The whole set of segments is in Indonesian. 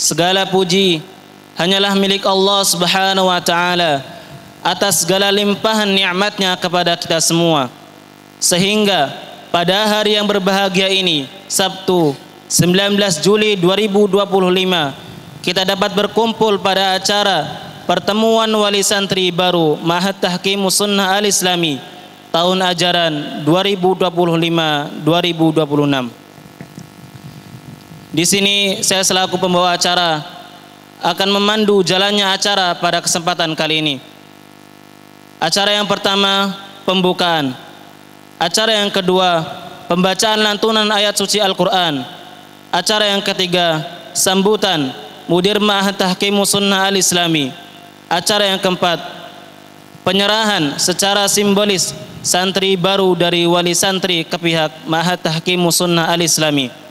Segala puji hanyalah milik Allah Subhanahu wa taala atas segala limpahan nikmatnya kepada kita semua. Sehingga pada hari yang berbahagia ini, Sabtu 19 Juli 2025, kita dapat berkumpul pada acara pertemuan wali santri baru Ma'had Tahqimus Sunnah Al-Islami tahun ajaran 2025-2026. Di sini saya selaku pembawa acara akan memandu jalannya acara pada kesempatan kali ini. Acara yang pertama, pembukaan. Acara yang kedua, pembacaan lantunan ayat suci Al-Quran. Acara yang ketiga, sambutan Mudir Ma'had Tahqimus Sunnah Al-Islami. Acara yang keempat, penyerahan secara simbolis santri baru dari wali santri ke pihak Ma'had Tahqimus Sunnah Al-Islami.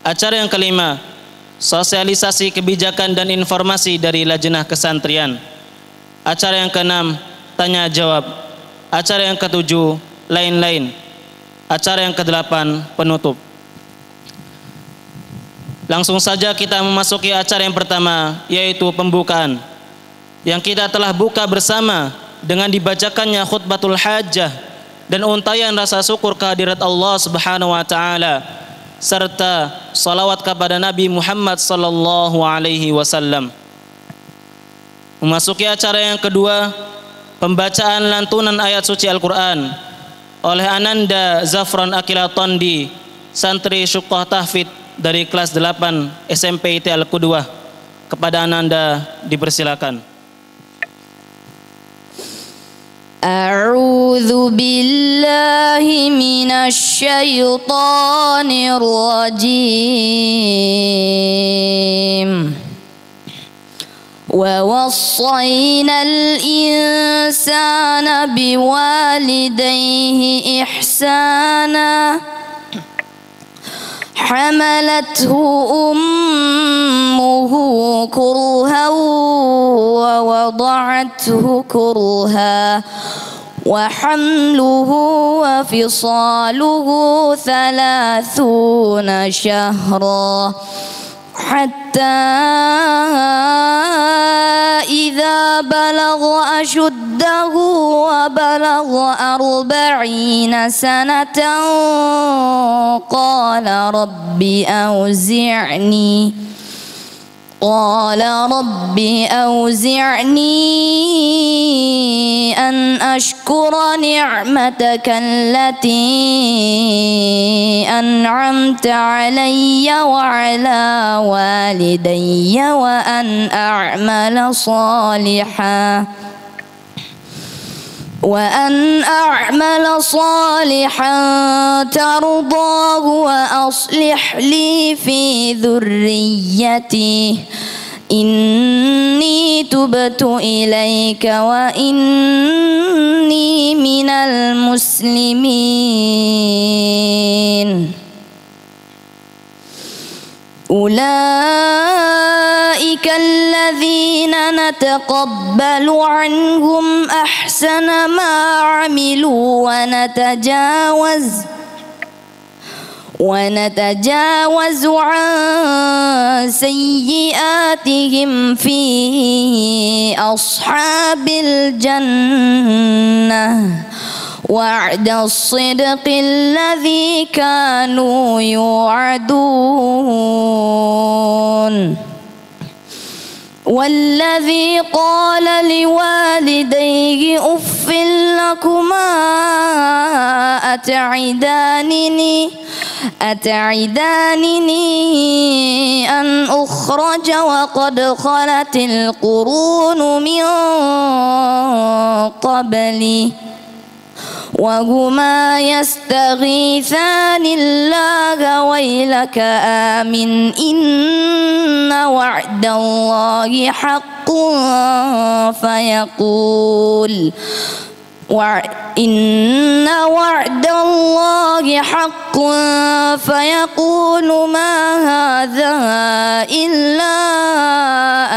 Acara yang kelima, sosialisasi kebijakan dan informasi dari Lajnah Kesantrian. Acara yang keenam, tanya jawab. Acara yang ketujuh, lain-lain. Acara yang kedelapan, penutup. Langsung saja kita memasuki acara yang pertama, yaitu pembukaan, yang kita telah buka bersama dengan dibacakannya khutbatul hajjah dan untayan rasa syukur kehadirat Allah Subhanahu wa taala serta salawat kepada Nabi Muhammad sallallahu alaihi wasallam. Memasuki acara yang kedua, pembacaan lantunan ayat suci Al-Quran oleh Ananda Zafran Akila Tondi, santri Syuqah Tahfidz dari kelas 8 SMP IT Al-Qudwah. Kepada Ananda dipersilakan. A'udzu billahi minasy syaithanir rajim. Wa wassaynal insana biwalidayhi ihsana. حملته أمه كرها ووضعته كرها وحمله وفصاله 30 شهرا حتى إذا بلغ أشده وبلغ 40 سنة قال رب أوزعني أن أشكر نعمتك التي أنعمت علي وعلى والدي وأن أعمل صالحا ترضاه وأصلح لي في ذريتي إني تبت إليك وإني من المسلمين. أولئك الذين نتقبل عنهم أحسن ما عملوا ونتجاوز عن سيئاتهم في أصحاب الجنة وعد الصدق الذي كانوا يوعدون. والذي قال لوالديه أف لكما أتعدانني أن أخرج وقد خلت القرون من قبلي وهما يستغيثان الله ويلك آمن إن وعد الله حق فيقول ما هذا إلا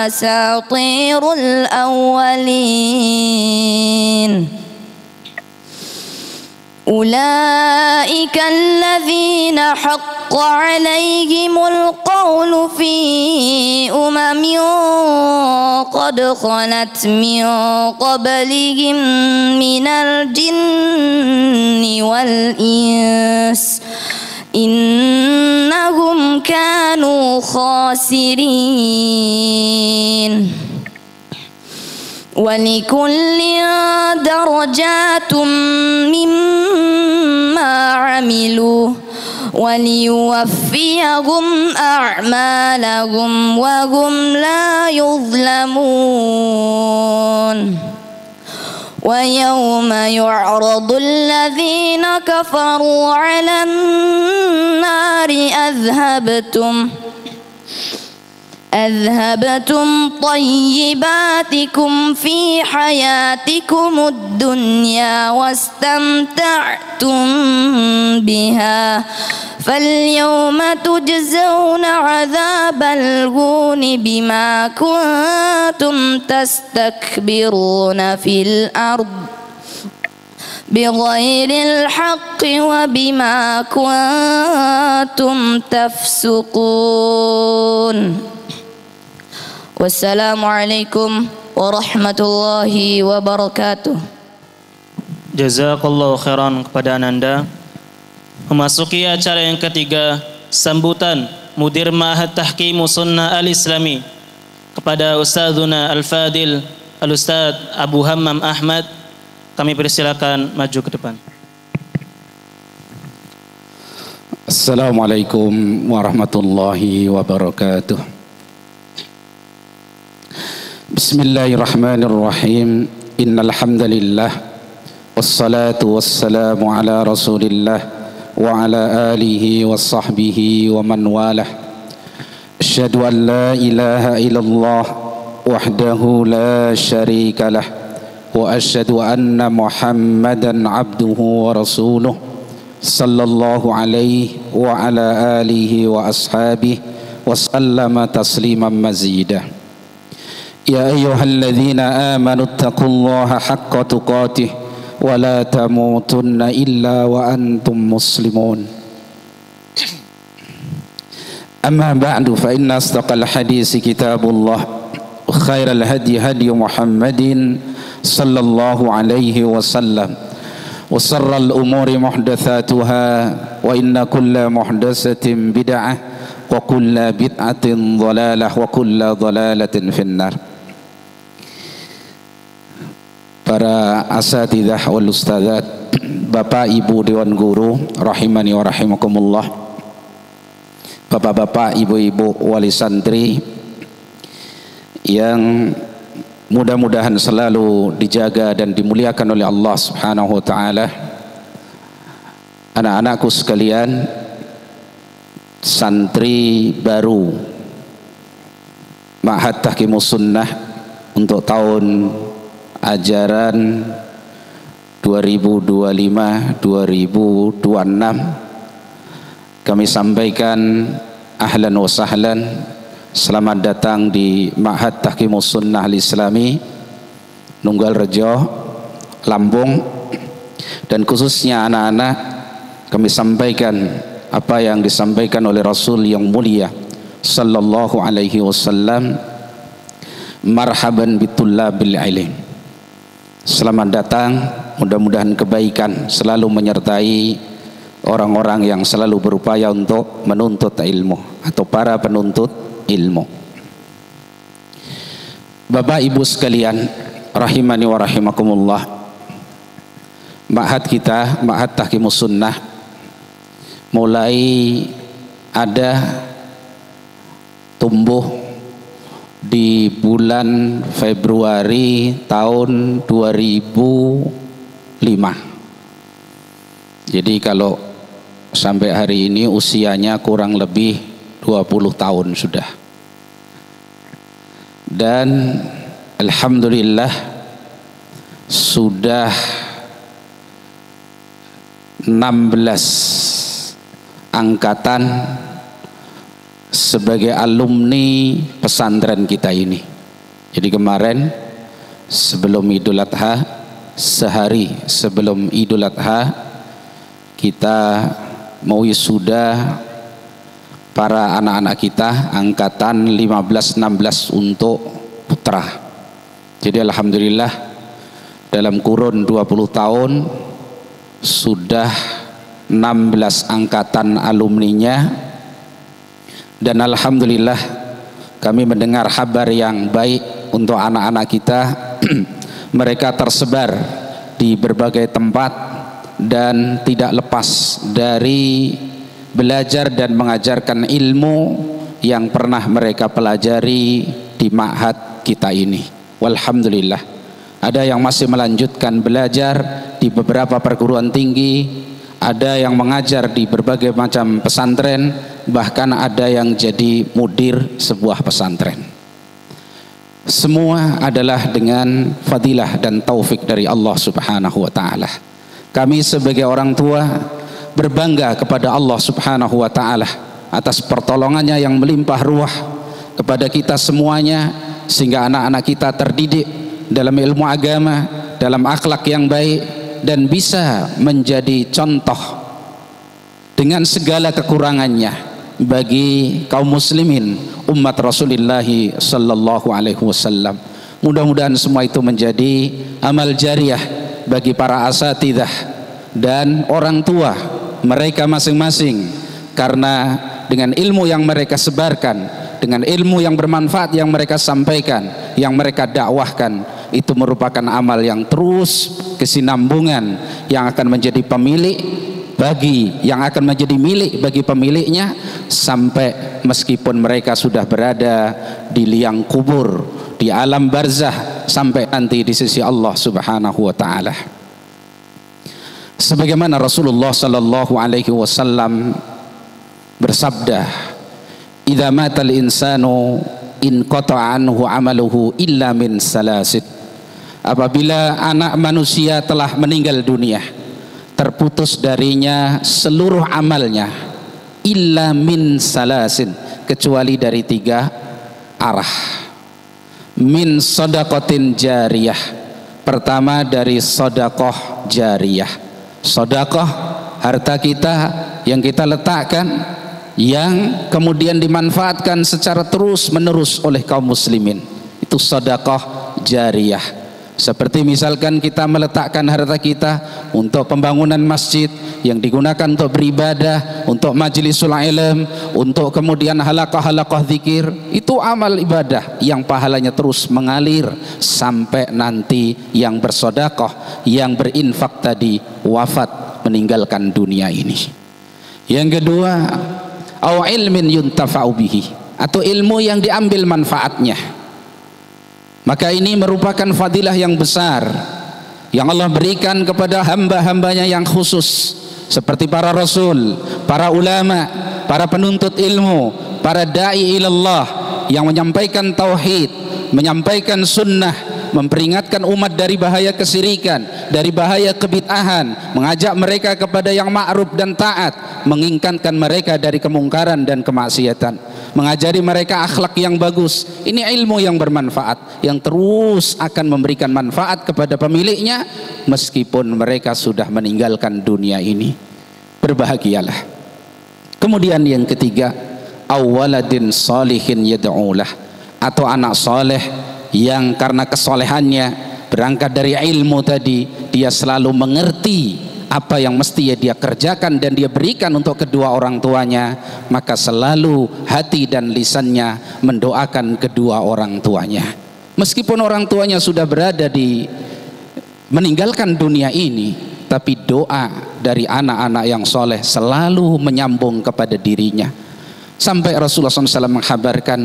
أساطير الأولين. أولئك الذين حق حق عليهم القول في قد خلت من قبلهم من الجن والإنس إنهم كانوا خاسرين ولكل درجات مما عملوا وليوفيهم أعمالهم وهم لا يظلمون ويوم يعرض الذين كفروا على النار أذهبتم طيباتكم في حياتكم الدنيا واستمتعتم بها فاليوم تجزون عذاب الهون بما كنتم تستكبرون في الأرض بغير الحق وبما كنتم تفسقون Wassalamualaikum warahmatullahi wabarakatuh. Jazakallahu khairan kepada Ananda. Memasuki acara yang ketiga, sambutan Mudir Ma'had Tahqimus Sunnah Al-Islami kepada Ustadzuna Al-Fadil Al-Ustadz Abu Hammam Ahmad. Kami persilakan maju ke depan. Assalamualaikum warahmatullahi wabarakatuh. Bismillahirrahmanirrahim. Innal hamdalillah wassalatu wassalamu ala Rasulillah wa ala alihi wa sahbihi wa man walah. Asyhadu an la ilaha illallah wahdahu la syarika lah wa asyhadu anna Muhammadan abduhu wa rasuluh sallallahu alaihi wa ala alihi wa ashabihi wa sallama tasliman mazidah. Ya ayyuhalladzina amanu taqullaha haqqa tuqatih wa la tamutunna illa wa antum muslimun. Amma ba'du fa inna asdaqal hadisi kitabullah wa khairal hadi hadi Muhammadin sallallahu alaihi wasallam wa sharral umuri muhdatsatuha wa inna kulla muhdatsatin bid'ah wa kulla bid'atin dhalalah wa kulla dhalalatin finnar. Para asatidzah wal ustadzat, Bapak Ibu Dewan Guru rahimani wa rahimakumullah, Bapak-bapak, Ibu-ibu wali santri yang mudah-mudahan selalu dijaga dan dimuliakan oleh Allah Subhanahu wa taala. Anak-anakku sekalian, santri baru Ma'had Tahqimus Sunnah untuk tahun ajaran 2025-2026, kami sampaikan ahlan wa sahlan, selamat datang di Ma'had Tahqimus Sunnah Al-Islami Nunggal Rejo, Lampung. Dan khususnya anak-anak, kami sampaikan apa yang disampaikan oleh Rasul yang mulia sallallahu alaihi wasallam, marhaban bitullabil ilm. Selamat datang, mudah-mudahan kebaikan selalu menyertai orang-orang yang selalu berupaya untuk menuntut ilmu atau para penuntut ilmu. Bapak Ibu sekalian rahimani wa rahimakumullah, Ma'had kita, Ma'had Tahqimus Sunnah, mulai ada tumbuh di bulan Februari tahun 2005. Jadi kalau sampai hari ini usianya kurang lebih 20 tahun sudah. Dan alhamdulillah sudah 16 angkatan sebagai alumni pesantren kita ini. Jadi kemarin sebelum Idul Adha, sehari sebelum Idul Adha, kita mau wisuda para anak-anak kita angkatan 15-16 untuk putra. Jadi alhamdulillah dalam kurun 20 tahun sudah 16 angkatan alumninya, dan alhamdulillah kami mendengar kabar yang baik untuk anak-anak kita. Mereka tersebar di berbagai tempat dan tidak lepas dari belajar dan mengajarkan ilmu yang pernah mereka pelajari di ma'had kita ini. Walhamdulillah, ada yang masih melanjutkan belajar di beberapa perguruan tinggi, ada yang mengajar di berbagai macam pesantren, bahkan ada yang jadi mudir sebuah pesantren. Semua adalah dengan fadilah dan taufik dari Allah Subhanahu wa ta'ala. Kami sebagai orang tua berbangga kepada Allah Subhanahu wa ta'ala atas pertolongannya yang melimpah ruah kepada kita semuanya, sehingga anak-anak kita terdidik dalam ilmu agama, dalam akhlak yang baik, dan bisa menjadi contoh dengan segala kekurangannya bagi kaum muslimin umat Rasulullah sallallahu alaihi wasallam. Mudah-mudahan semua itu menjadi amal jariah bagi para asatidzah dan orang tua mereka masing-masing, karena dengan ilmu yang mereka sebarkan, dengan ilmu yang bermanfaat yang mereka sampaikan, yang mereka dakwahkan, itu merupakan amal yang terus kesinambungan yang akan menjadi milik bagi pemiliknya sampai meskipun mereka sudah berada di liang kubur, di alam barzah, sampai nanti di sisi Allah Subhanahu wa ta'ala. Sebagaimana Rasulullah sallallahu alaihi wasallam bersabda, "Idza matal insanu in qata'a anhu amaluhu illa min salasit." Apabila anak manusia telah meninggal dunia, terputus darinya seluruh amalnya, illa min salasin, kecuali dari 3 arah. Min sadaqatin jariyah, pertama dari sedekah jariyah. Sedekah harta kita yang kita letakkan, yang kemudian dimanfaatkan secara terus menerus oleh kaum muslimin, itu sedekah jariyah. Seperti misalkan kita meletakkan harta kita untuk pembangunan masjid yang digunakan untuk beribadah, untuk majlisul ilm, untuk kemudian halaqah-halaqah zikir, itu amal ibadah yang pahalanya terus mengalir sampai nanti yang bersedekah, yang berinfak tadi wafat meninggalkan dunia ini. Yang kedua, au ilmin yuntafa'u bihi, atau ilmu yang diambil manfaatnya. Maka ini merupakan fadilah yang besar yang Allah berikan kepada hamba-hambanya yang khusus, seperti para rasul, para ulama, para penuntut ilmu, para da'i ilallah yang menyampaikan tauhid, menyampaikan sunnah, memperingatkan umat dari bahaya kesyirikan, dari bahaya kebid'ahan, mengajak mereka kepada yang ma'ruf dan taat, mengingatkan mereka dari kemungkaran dan kemaksiatan, mengajari mereka akhlak yang bagus. Ini ilmu yang bermanfaat, yang terus akan memberikan manfaat kepada pemiliknya meskipun mereka sudah meninggalkan dunia ini. Berbahagialah. Kemudian yang ketiga, awaladin salihin yad'ulah, atau anak soleh yang karena kesolehannya berangkat dari ilmu tadi, dia selalu mengerti apa yang mesti dia kerjakan dan dia berikan untuk kedua orang tuanya, maka selalu hati dan lisannya mendoakan kedua orang tuanya. Meskipun orang tuanya sudah berada di meninggalkan dunia ini, tapi doa dari anak-anak yang soleh selalu menyambung kepada dirinya. Sampai Rasulullah SAW menghabarkan,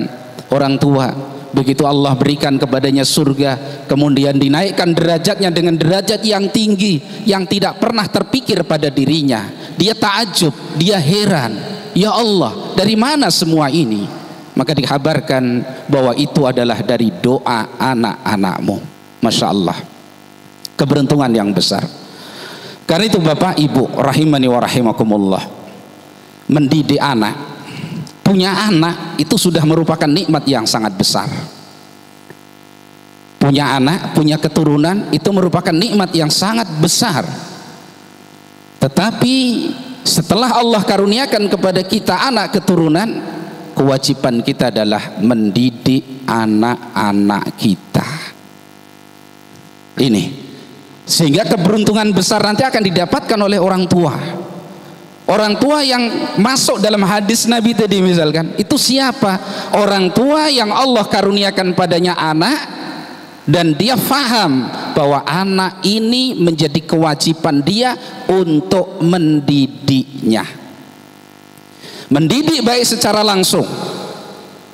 orang tua begitu Allah berikan kepadanya surga, kemudian dinaikkan derajatnya dengan derajat yang tinggi yang tidak pernah terpikir pada dirinya. Dia takjub, dia heran, ya Allah, dari mana semua ini? Maka dikabarkan bahwa itu adalah dari doa anak-anakmu. Masya Allah, keberuntungan yang besar. Karena itu Bapak Ibu rahimani wa rahimakumullah, mendidik anak, punya anak itu sudah merupakan nikmat yang sangat besar. Punya anak, punya keturunan itu merupakan nikmat yang sangat besar. Tetapi setelah Allah karuniakan kepada kita anak keturunan, kewajiban kita adalah mendidik anak-anak kita. Ini sehingga keberuntungan besar nanti akan didapatkan oleh orang tua. Orang tua yang masuk dalam hadis Nabi tadi misalkan, itu siapa? Orang tua yang Allah karuniakan padanya anak dan dia faham bahwa anak ini menjadi kewajiban dia untuk mendidiknya. Mendidik baik secara langsung,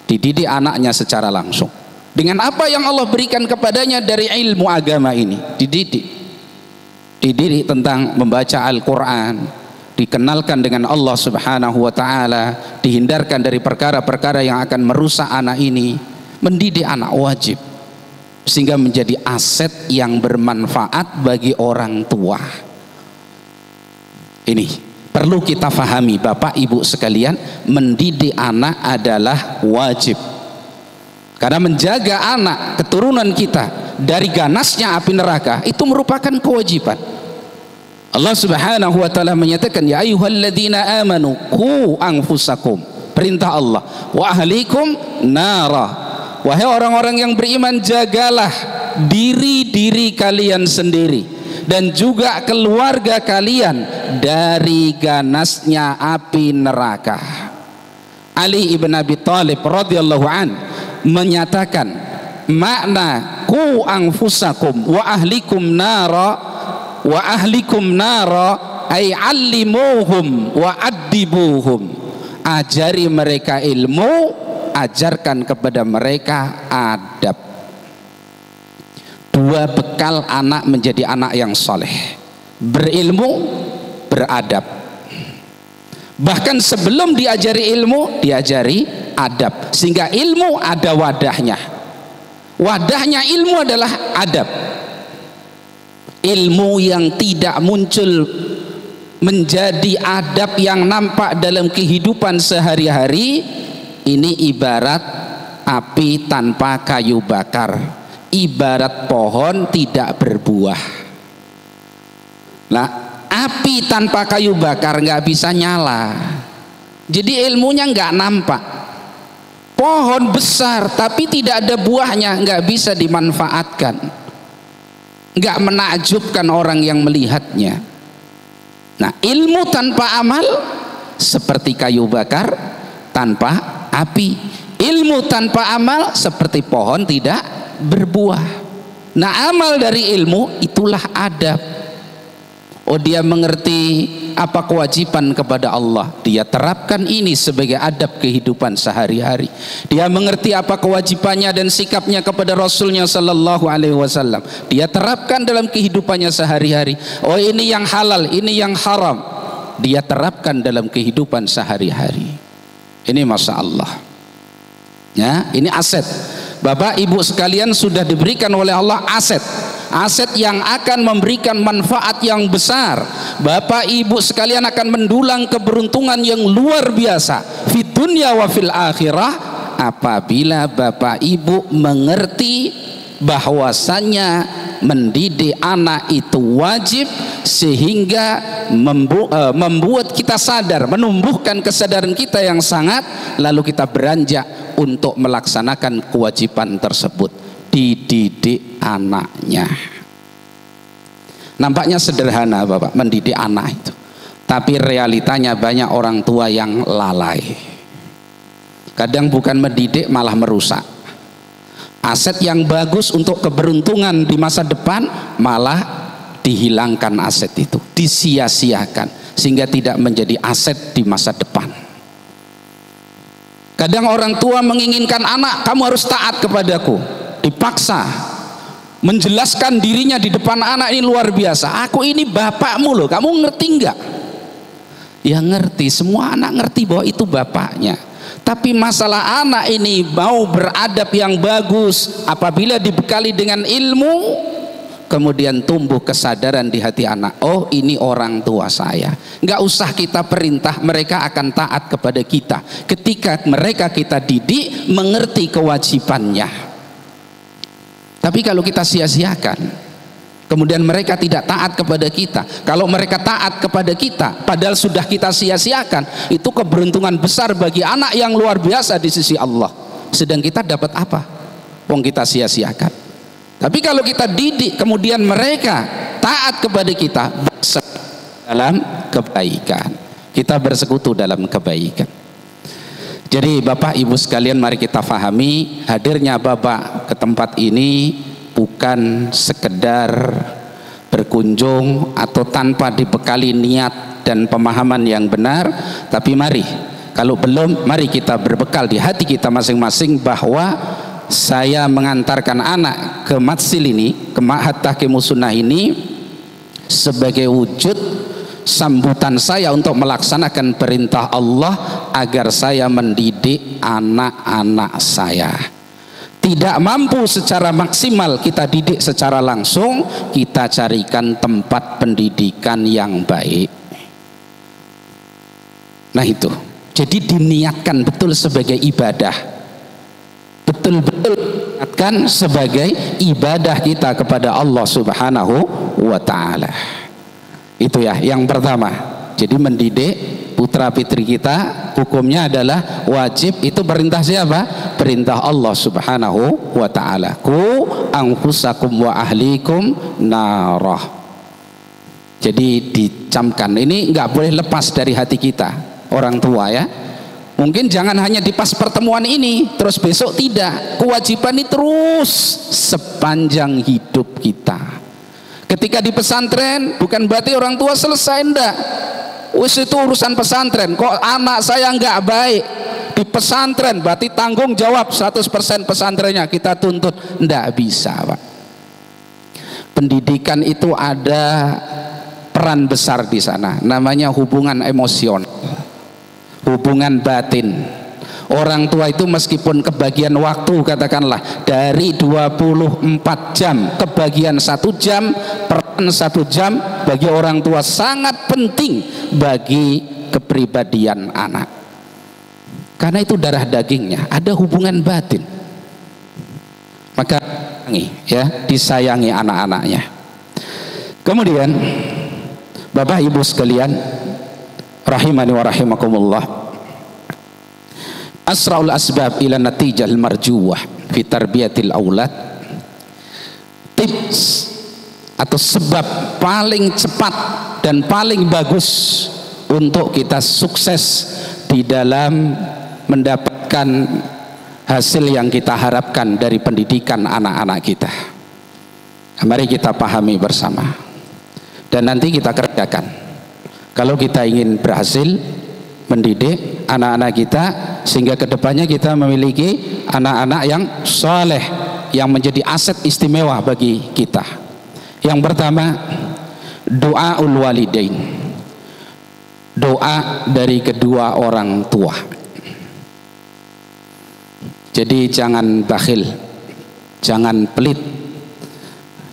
dididik anaknya secara langsung dengan apa yang Allah berikan kepadanya dari ilmu agama ini. Dididik tentang membaca Al-Quran, dikenalkan dengan Allah Subhanahu wa ta'ala, dihindarkan dari perkara-perkara yang akan merusak anak ini. Mendidik anak wajib sehingga menjadi aset yang bermanfaat bagi orang tua. Ini perlu kita fahami, Bapak Ibu sekalian, mendidik anak adalah wajib. Karena menjaga anak keturunan kita dari ganasnya api neraka itu merupakan kewajiban. Allah Subhanahu wa ta'ala menyatakan, ya ayyuhalladzina amanu qu anfusakum, perintah Allah, wa ahlikum nara, wahai orang-orang yang beriman, jagalah diri kalian sendiri dan juga keluarga kalian dari ganasnya api neraka. Ali ibn Abi Thalib radhiyallahu an menyatakan makna qu anfusakum wa ahlikum nara ay allimuhum wa addibuhum, ajari mereka ilmu, ajarkan kepada mereka adab. Dua bekal anak menjadi anak yang soleh: berilmu, beradab. Bahkan sebelum diajari ilmu, diajari adab, sehingga ilmu ada wadahnya. Wadahnya ilmu adalah adab. Ilmu yang tidak muncul menjadi adab yang nampak dalam kehidupan sehari-hari, ini ibarat api tanpa kayu bakar, ibarat pohon tidak berbuah. Nah, api tanpa kayu bakar nggak bisa nyala, jadi ilmunya nggak nampak. Pohon besar tapi tidak ada buahnya, nggak bisa dimanfaatkan, nggak menakjubkan orang yang melihatnya. Nah, ilmu tanpa amal seperti kayu bakar tanpa api. Ilmu tanpa amal seperti pohon tidak berbuah. Nah, amal dari ilmu itulah adab. Oh, dia mengerti apa kewajiban kepada Allah, dia terapkan ini sebagai adab kehidupan sehari-hari. Dia mengerti apa kewajibannya dan sikapnya kepada Rasulnya Sallallahu Alaihi Wasallam, dia terapkan dalam kehidupannya sehari-hari. Oh, ini yang halal, ini yang haram, dia terapkan dalam kehidupan sehari-hari. Ini Masya Allah ya, ini aset. Bapak Ibu sekalian, sudah diberikan oleh Allah aset yang akan memberikan manfaat yang besar. Bapak Ibu sekalian akan mendulang keberuntungan yang luar biasa fi dunya wa fil akhirah apabila Bapak Ibu mengerti bahwasannya mendidik anak itu wajib, sehingga membuat kita sadar, menumbuhkan kesadaran kita yang sangat, lalu kita beranjak untuk melaksanakan kewajiban tersebut, dididik anaknya. Nampaknya sederhana Bapak, mendidik anak itu, tapi realitanya banyak orang tua yang lalai. Kadang bukan mendidik malah merusak. Aset yang bagus untuk keberuntungan di masa depan malah dihilangkan, aset itu disia-siakan sehingga tidak menjadi aset di masa depan. Kadang orang tua menginginkan anak, kamu harus taat kepadaku, dipaksa menjelaskan dirinya di depan anak, ini luar biasa, aku ini bapakmu loh, kamu ngerti enggak? Ya ngerti, semua anak ngerti bahwa itu bapaknya. Tapi masalah anak ini mau beradab yang bagus, apabila dibekali dengan ilmu, kemudian tumbuh kesadaran di hati anak, oh ini orang tua saya, nggak usah kita perintah, mereka akan taat kepada kita ketika mereka kita didik mengerti kewajibannya. Tapi kalau kita sia-siakan, kemudian mereka tidak taat kepada kita. Kalau mereka taat kepada kita padahal sudah kita sia-siakan, itu keberuntungan besar bagi anak yang luar biasa di sisi Allah. Sedang kita dapat apa? Wong kita sia-siakan. Tapi kalau kita didik kemudian mereka taat kepada kita, dalam kebaikan, kita bersekutu dalam kebaikan. Jadi Bapak Ibu sekalian, mari kita fahami, hadirnya Bapak ke tempat ini bukan sekedar berkunjung atau tanpa dibekali niat dan pemahaman yang benar, tapi mari, kalau belum, mari kita berbekal di hati kita masing-masing bahwa saya mengantarkan anak ke Matsil ini, ke Ma'had Tahqimus Sunnah ini sebagai wujud sambutan saya untuk melaksanakan perintah Allah agar saya mendidik anak-anak saya. Tidak mampu secara maksimal kita didik secara langsung, kita carikan tempat pendidikan yang baik. Nah itu, jadi diniatkan betul sebagai ibadah, betul-betul diniatkan sebagai ibadah kita kepada Allah Subhanahu wa ta'ala. Itu ya yang pertama. Jadi mendidik putra putri kita hukumnya adalah wajib, itu perintah siapa? Perintah Allah Subhanahu wa ta'ala. Ku anfusakum wa ahlikum narah. Jadi dicamkan, ini nggak boleh lepas dari hati kita orang tua ya. Mungkin jangan hanya di pas pertemuan ini terus besok tidak. Kewajiban ini terus sepanjang hidup kita. Ketika di pesantren bukan berarti orang tua selesai, enggak. Wis itu urusan pesantren. Kok anak saya enggak baik di pesantren berarti tanggung jawab 100% pesantrennya kita tuntut. Enggak bisa, Pak. Pendidikan itu ada peran besar di sana. Namanya hubungan emosional, hubungan batin. Orang tua itu meskipun kebagian waktu katakanlah dari 24 jam kebagian 1 jam, peran 1 jam bagi orang tua sangat penting bagi kepribadian anak, karena itu darah dagingnya, ada hubungan batin. Maka ya disayangi anak-anaknya. Kemudian Bapak Ibu sekalian rahimani wa rahimakumullah, asra'ul asbab ila natijah marjuwah fi tarbiyatil aulad, tips atau sebab paling cepat dan paling bagus untuk kita sukses di dalam mendapatkan hasil yang kita harapkan dari pendidikan anak-anak kita. Mari kita pahami bersama dan nanti kita kerjakan. Kalau kita ingin berhasil mendidik anak-anak kita sehingga kedepannya kita memiliki anak-anak yang saleh, yang menjadi aset istimewa bagi kita. Yang pertama, doaul walidain, doa dari kedua orang tua. Jadi jangan bakhil, jangan pelit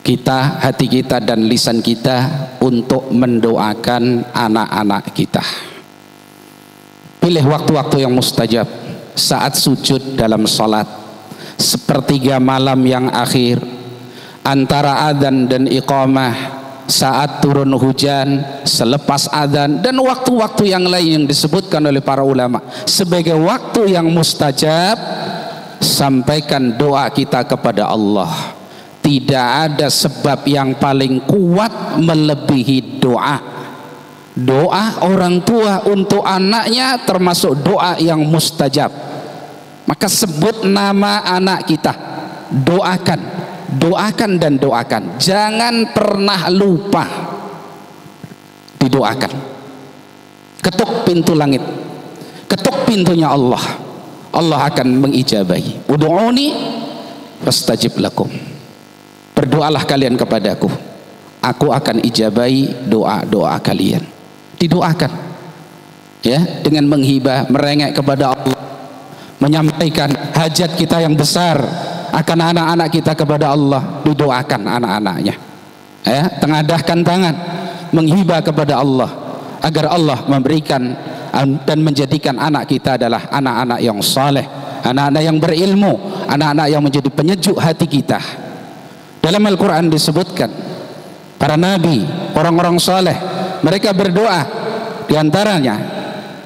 kita, hati kita dan lisan kita untuk mendoakan anak-anak kita. Pilih waktu-waktu yang mustajab, saat sujud dalam sholat, sepertiga malam yang akhir, antara adzan dan iqamah, saat turun hujan, selepas adzan, dan waktu-waktu yang lain yang disebutkan oleh para ulama sebagai waktu yang mustajab. Sampaikan doa kita kepada Allah. Tidak ada sebab yang paling kuat melebihi doa. Doa orang tua untuk anaknya termasuk doa yang mustajab. Maka sebut nama anak kita, doakan, doakan dan doakan. Jangan pernah lupa didoakan. Ketuk pintu langit, ketuk pintunya Allah. Allah akan mengijabahi. Ud'uni fastajib lakum. Berdoalah kalian kepadaku, aku akan ijabahi doa-doa kalian. Didoakan ya, dengan menghibah, merengek kepada Allah, menyampaikan hajat kita yang besar akan anak-anak kita kepada Allah. Didoakan anak-anaknya ya, tengadahkan tangan menghibah kepada Allah agar Allah memberikan dan menjadikan anak kita adalah anak-anak yang saleh, anak-anak yang berilmu, anak-anak yang menjadi penyejuk hati kita. Dalam Al-Quran disebutkan para nabi, orang-orang saleh, mereka berdoa. Di antaranya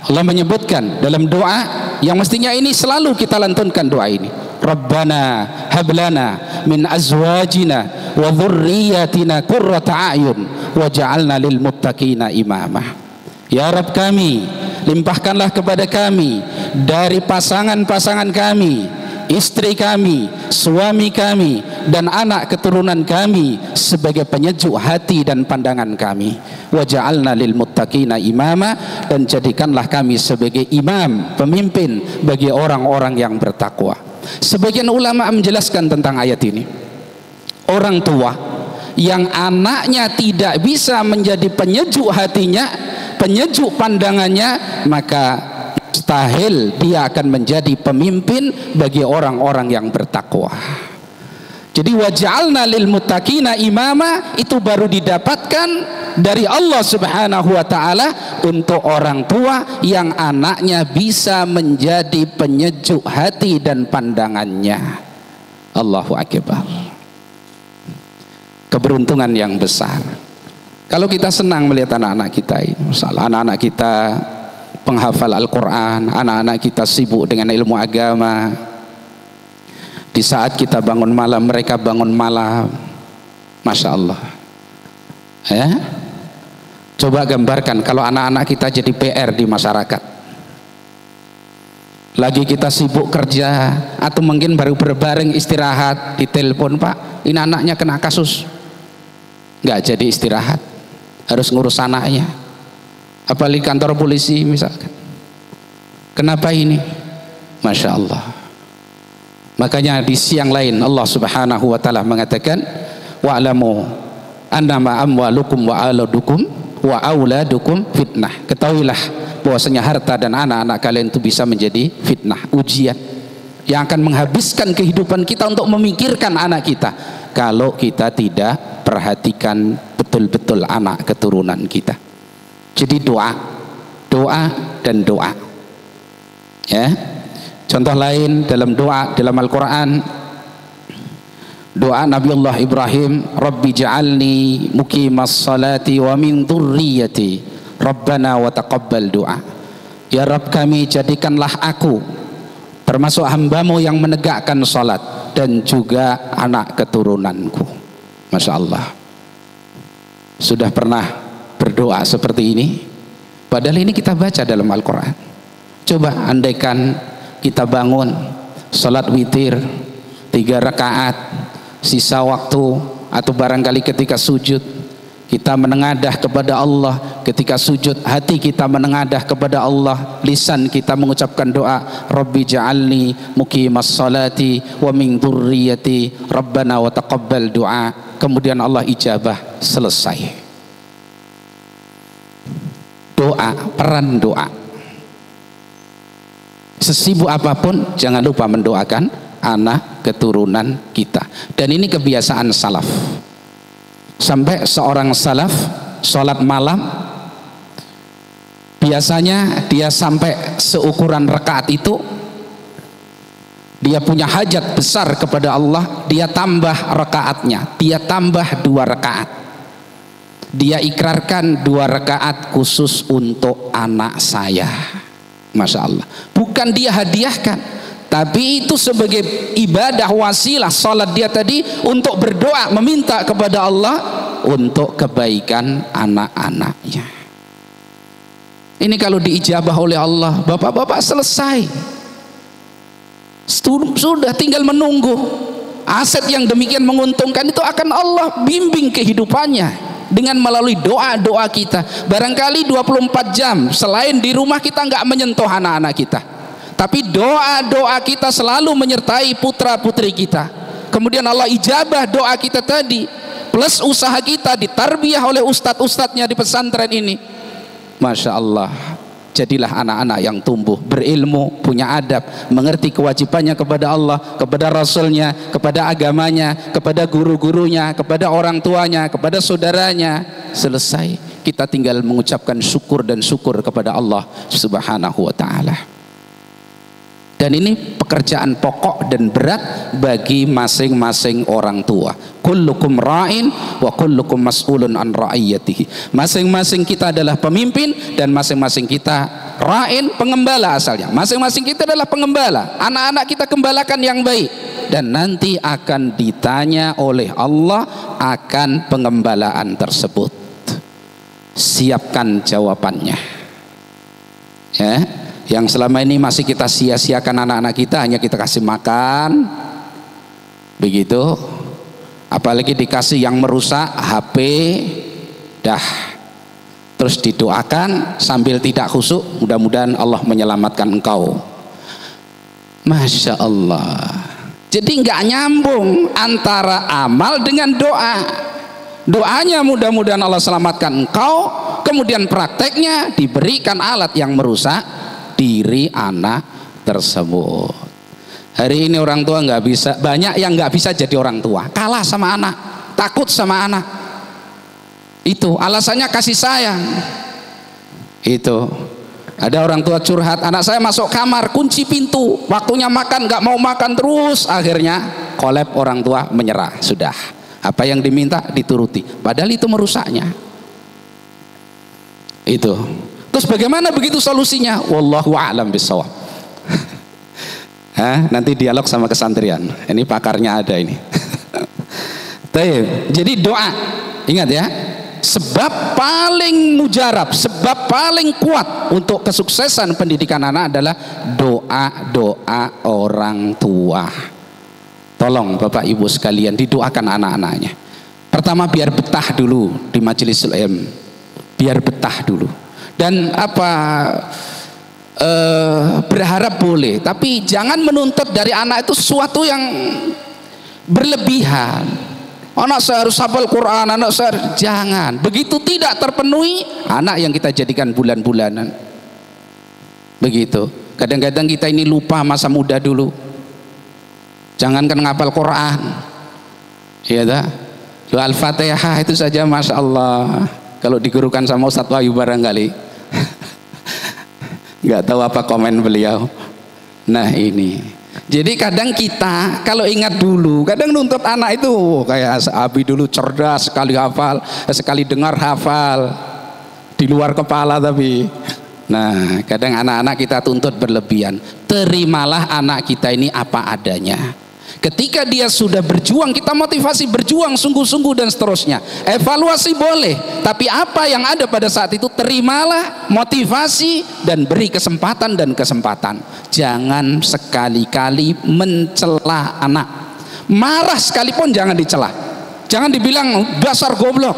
Allah menyebutkan dalam doa yang mestinya ini selalu kita lantunkan doa ini. Rabbana hablana min azwajina wa dhurriyyatina qurrata a'yun waj'alna lil muttaqina imama. Ya Rabb kami, limpahkanlah kepada kami dari pasangan-pasangan kami, istri kami, suami kami, dan anak keturunan kami sebagai penyejuk hati dan pandangan kami. Waja'alna lil muttaqina imama, dan jadikanlah kami sebagai imam, pemimpin bagi orang-orang yang bertakwa. Sebagian ulama menjelaskan tentang ayat ini. Orang tua yang anaknya tidak bisa menjadi penyejuk hatinya, penyejuk pandangannya, maka mustahil dia akan menjadi pemimpin bagi orang-orang yang bertakwa. Jadi waj'alna lil muttaqina imama itu baru didapatkan dari Allah Subhanahu wa taala untuk orang tua yang anaknya bisa menjadi penyejuk hati dan pandangannya. Allahu akbar. Keberuntungan yang besar. Kalau kita senang melihat anak-anak kita ini, misalnya anak-anak kita penghafal Al-Quran, anak-anak kita sibuk dengan ilmu agama. Di saat kita bangun malam, mereka bangun malam. Masya Allah. Ya? Coba gambarkan kalau anak-anak kita jadi PR di masyarakat. Lagi kita sibuk kerja, atau mungkin baru berbareng istirahat, ditelepon, Pak, ini anaknya kena kasus. Nggak jadi istirahat, harus ngurus anaknya. Apalagi kantor polisi misalkan. Kenapa ini? Masya Allah. Makanya di siang lain Allah Subhanahu wa taala mengatakan, wa'lamu annama amwalukum wa auladukum wa auladukum fitnah. Ketahuilah bahwasanya harta dan anak-anak kalian itu bisa menjadi fitnah, ujian yang akan menghabiskan kehidupan kita untuk memikirkan anak kita kalau kita tidak perhatikan betul-betul anak keturunan kita. Jadi doa, doa dan doa. Ya. Contoh lain dalam doa dalam Al-Quran, doa Nabi Allah Ibrahim, Rabbi ja'alni muqimas salati wa min dhurriyyati Rabbana wa taqabbal doa. Ya Rabb kami, jadikanlah aku termasuk hambamu yang menegakkan salat dan juga anak keturunanku. Masya Allah. Sudah pernah berdoa seperti ini? Padahal ini kita baca dalam Al-Quran. Coba andaikan kita bangun salat witir 3 rakaat, sisa waktu atau barangkali ketika sujud kita menengadah kepada Allah, ketika sujud hati kita menengadah kepada Allah, lisan kita mengucapkan doa, Rabbi ja'alni muqimas salati wa min dhurriyyati Rabbana wa taqabbal doa. Kemudian Allah ijabah, selesai. Doa, peran doa. Sesibuk apapun jangan lupa mendoakan anak keturunan kita. Dan ini kebiasaan salaf. Sampai seorang salaf sholat malam biasanya dia sampai seukuran rakaat itu, dia punya hajat besar kepada Allah, dia tambah rakaatnya, dia tambah 2 rakaat. Dia ikrarkan 2 rakaat khusus untuk anak saya. Masya Allah. Bukan dia hadiahkan, tapi itu sebagai ibadah wasilah salat dia tadi untuk berdoa meminta kepada Allah untuk kebaikan anak-anaknya. Ini kalau diijabah oleh Allah, bapak-bapak selesai. Sudah tinggal menunggu. Aset yang demikian menguntungkan itu akan Allah bimbing kehidupannya dengan melalui doa-doa kita. Barangkali 24 jam selain di rumah kita nggak menyentuh anak-anak kita, tapi doa-doa kita selalu menyertai putra-putri kita. Kemudian Allah ijabah doa kita tadi, plus usaha kita ditarbiyah oleh ustadz-ustadznya di pesantren ini. Masya Allah. Jadilah anak-anak yang tumbuh berilmu, punya adab, mengerti kewajibannya kepada Allah, kepada Rasulnya, kepada agamanya, kepada guru-gurunya, kepada orang tuanya, kepada saudaranya. Selesai, kita tinggal mengucapkan syukur dan syukur kepada Allah Subhanahu wa ta'ala. Dan ini pekerjaan pokok dan berat bagi masing-masing orang tua. Kullukum ra'in wa kullukum mas'ulun an ra'iyatihi. Masing-masing kita adalah pemimpin dan masing-masing kita ra'in, pengembala asalnya. Masing-masing kita adalah pengembala. Anak-anak kita gembalakan yang baik dan nanti akan ditanya oleh Allah akan pengembalaan tersebut. Siapkan jawabannya. Ya. Yang selama ini masih kita sia-siakan anak-anak kita, hanya kita kasih makan begitu, apalagi dikasih yang merusak HP, dah terus didoakan sambil tidak khusyuk, mudah-mudahan Allah menyelamatkan engkau. Masya Allah. Jadi nggak nyambung antara amal dengan doa. Doanya mudah-mudahan Allah selamatkan engkau, kemudian prakteknya diberikan alat yang merusak diri anak tersebut. Hari ini orang tua nggak bisa, banyak yang nggak bisa jadi orang tua, kalah sama anak, takut sama anak. Itu alasannya kasih sayang. Itu ada orang tua curhat, anak saya masuk kamar kunci pintu, waktunya makan nggak mau makan terus, akhirnya kolab, orang tua menyerah, sudah apa yang diminta dituruti, padahal itu merusaknya. Itu. Terus bagaimana begitu solusinya? Wallahu a'lam bishawab. Nanti dialog sama kesantrian. Ini pakarnya ada ini. Jadi doa, ingat ya, sebab paling mujarab, sebab paling kuat untuk kesuksesan pendidikan anak adalah doa orang tua. Tolong Bapak Ibu sekalian didoakan anak-anaknya. Pertama biar betah dulu di majelisul ilm, biar betah dulu. Dan berharap boleh, tapi jangan menuntut dari anak itu sesuatu yang berlebihan. Anak saya harus hafal Quran, anak saya jangan. Begitu tidak terpenuhi, anak yang kita jadikan bulan-bulanan. Begitu. Kadang-kadang kita ini lupa masa muda dulu. Jangankan ngapal Quran, ya dah. Lu Al-Fatihah itu saja, masya Allah. Kalau digurukan sama Ustadz Wahyu barangkali nggak tahu apa komen beliau. Nah ini, jadi kadang kita kalau ingat dulu, kadang nuntut anak itu kayak Abi dulu cerdas, sekali hafal, sekali dengar hafal, di luar kepala tapi. Nah kadang anak-anak kita tuntut berlebihan. Terimalah anak kita ini apa adanya. Ketika dia sudah berjuang, kita motivasi berjuang sungguh-sungguh dan seterusnya. Evaluasi boleh, tapi apa yang ada pada saat itu terimalah, motivasi dan beri kesempatan dan kesempatan. Jangan sekali-kali mencela anak. Marah sekalipun jangan dicela. Jangan dibilang dasar goblok.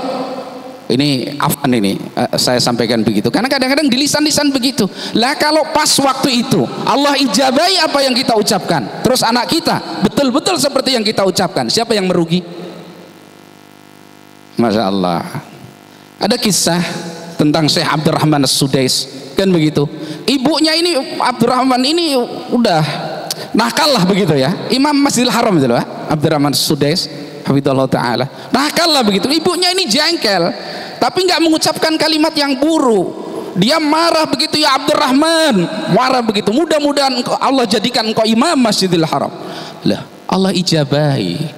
Ini afan ini saya sampaikan begitu karena kadang-kadang di lisan-lisan begitu. Lah kalau pas waktu itu Allah ijabai apa yang kita ucapkan, terus anak kita betul-betul seperti yang kita ucapkan, siapa yang merugi? Masya Allah. Ada kisah tentang Syekh Abdurrahman As-Sudais, kan begitu. Ibunya ini Abdurrahman ini udah nakal lah begitu ya, Imam Masjidil Haram itu loh, Abdurrahman As-Sudais hafizallahu ta'ala. Nakal lah begitu. Ibunya ini jengkel, tapi nggak mengucapkan kalimat yang buruk. Dia marah begitu, ya Abdurrahman, marah begitu. Mudah-mudahan Allah jadikan engkau imam Masjidil Haram. Lah, Allah ijabahi.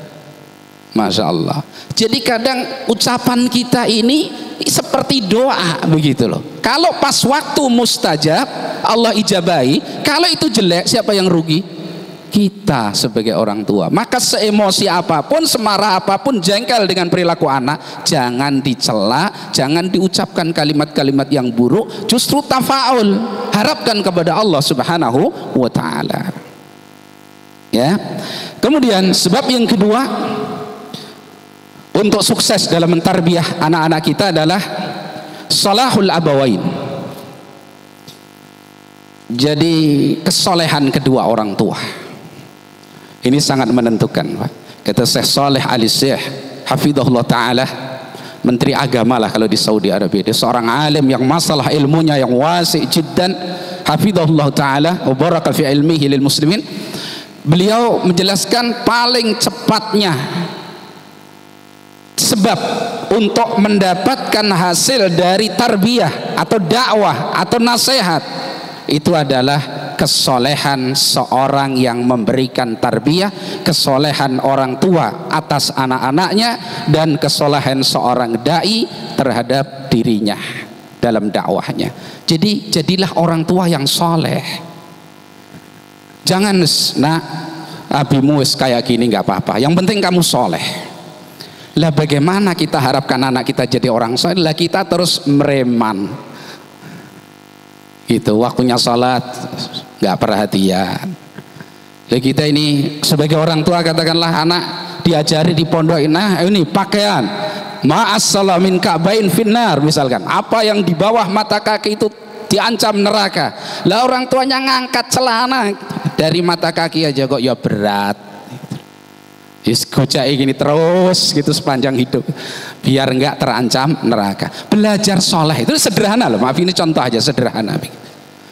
Masya Allah. Jadi kadang ucapan kita ini seperti doa begitu loh. Kalau pas waktu mustajab Allah ijabahi, kalau itu jelek siapa yang rugi? Kita sebagai orang tua. Maka seemosi apapun, semarah apapun, jengkel dengan perilaku anak, jangan dicela, jangan diucapkan kalimat-kalimat yang buruk, justru tafaul, harapkan kepada Allah Subhanahu wa ta'ala. Ya. Kemudian sebab yang kedua untuk sukses dalam mentarbiyah anak-anak kita adalah salahul abawain. Jadi kesolehan kedua orang tua ini sangat menentukan, Pak. Kata Syekh Saleh Al-Syekh hafizahullah ta'ala, menteri agama lah kalau di Saudi Arabia. Dia seorang alim yang masalah ilmunya yang wasi' jiddan, hafizahullah ta'ala wa baraka fi ilmihi lil muslimin. Beliau menjelaskan paling cepatnya sebab untuk mendapatkan hasil dari tarbiyah atau dakwah atau nasihat itu adalah kesolehan seorang yang memberikan tarbiyah, kesolehan orang tua atas anak-anaknya, dan kesolehan seorang dai terhadap dirinya dalam dakwahnya. Jadi jadilah orang tua yang soleh. Jangan nak abimu kayak gini nggak apa-apa, yang penting kamu soleh. Lah bagaimana kita harapkan anak kita jadi orang soleh? Lah kita terus mereman gitu, waktunya sholat nggak perhatian. Lah kita ini sebagai orang tua, katakanlah anak diajari di pondok, nah ini pakaian ma'as-salamin ka'bain finnar misalkan, apa yang di bawah mata kaki itu diancam neraka. Lah orang tuanya ngangkat celana dari mata kaki aja kok ya berat. Gojai gini terus gitu sepanjang hidup biar enggak terancam neraka. Belajar soleh itu sederhana loh, maaf ini contoh aja sederhana.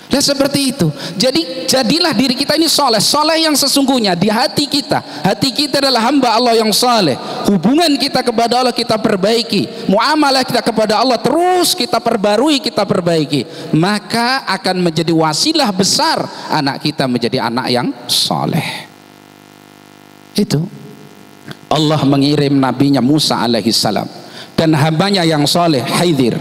Nah seperti itu. Jadi jadilah diri kita ini soleh, soleh yang sesungguhnya di hati kita. Hati kita adalah hamba Allah yang soleh. Hubungan kita kepada Allah kita perbaiki, muamalah kita kepada Allah terus kita perbarui, kita perbaiki, maka akan menjadi wasilah besar anak kita menjadi anak yang soleh. Itu Allah mengirim nabinya Musa alaihissalam dan hambanya yang soleh Khidir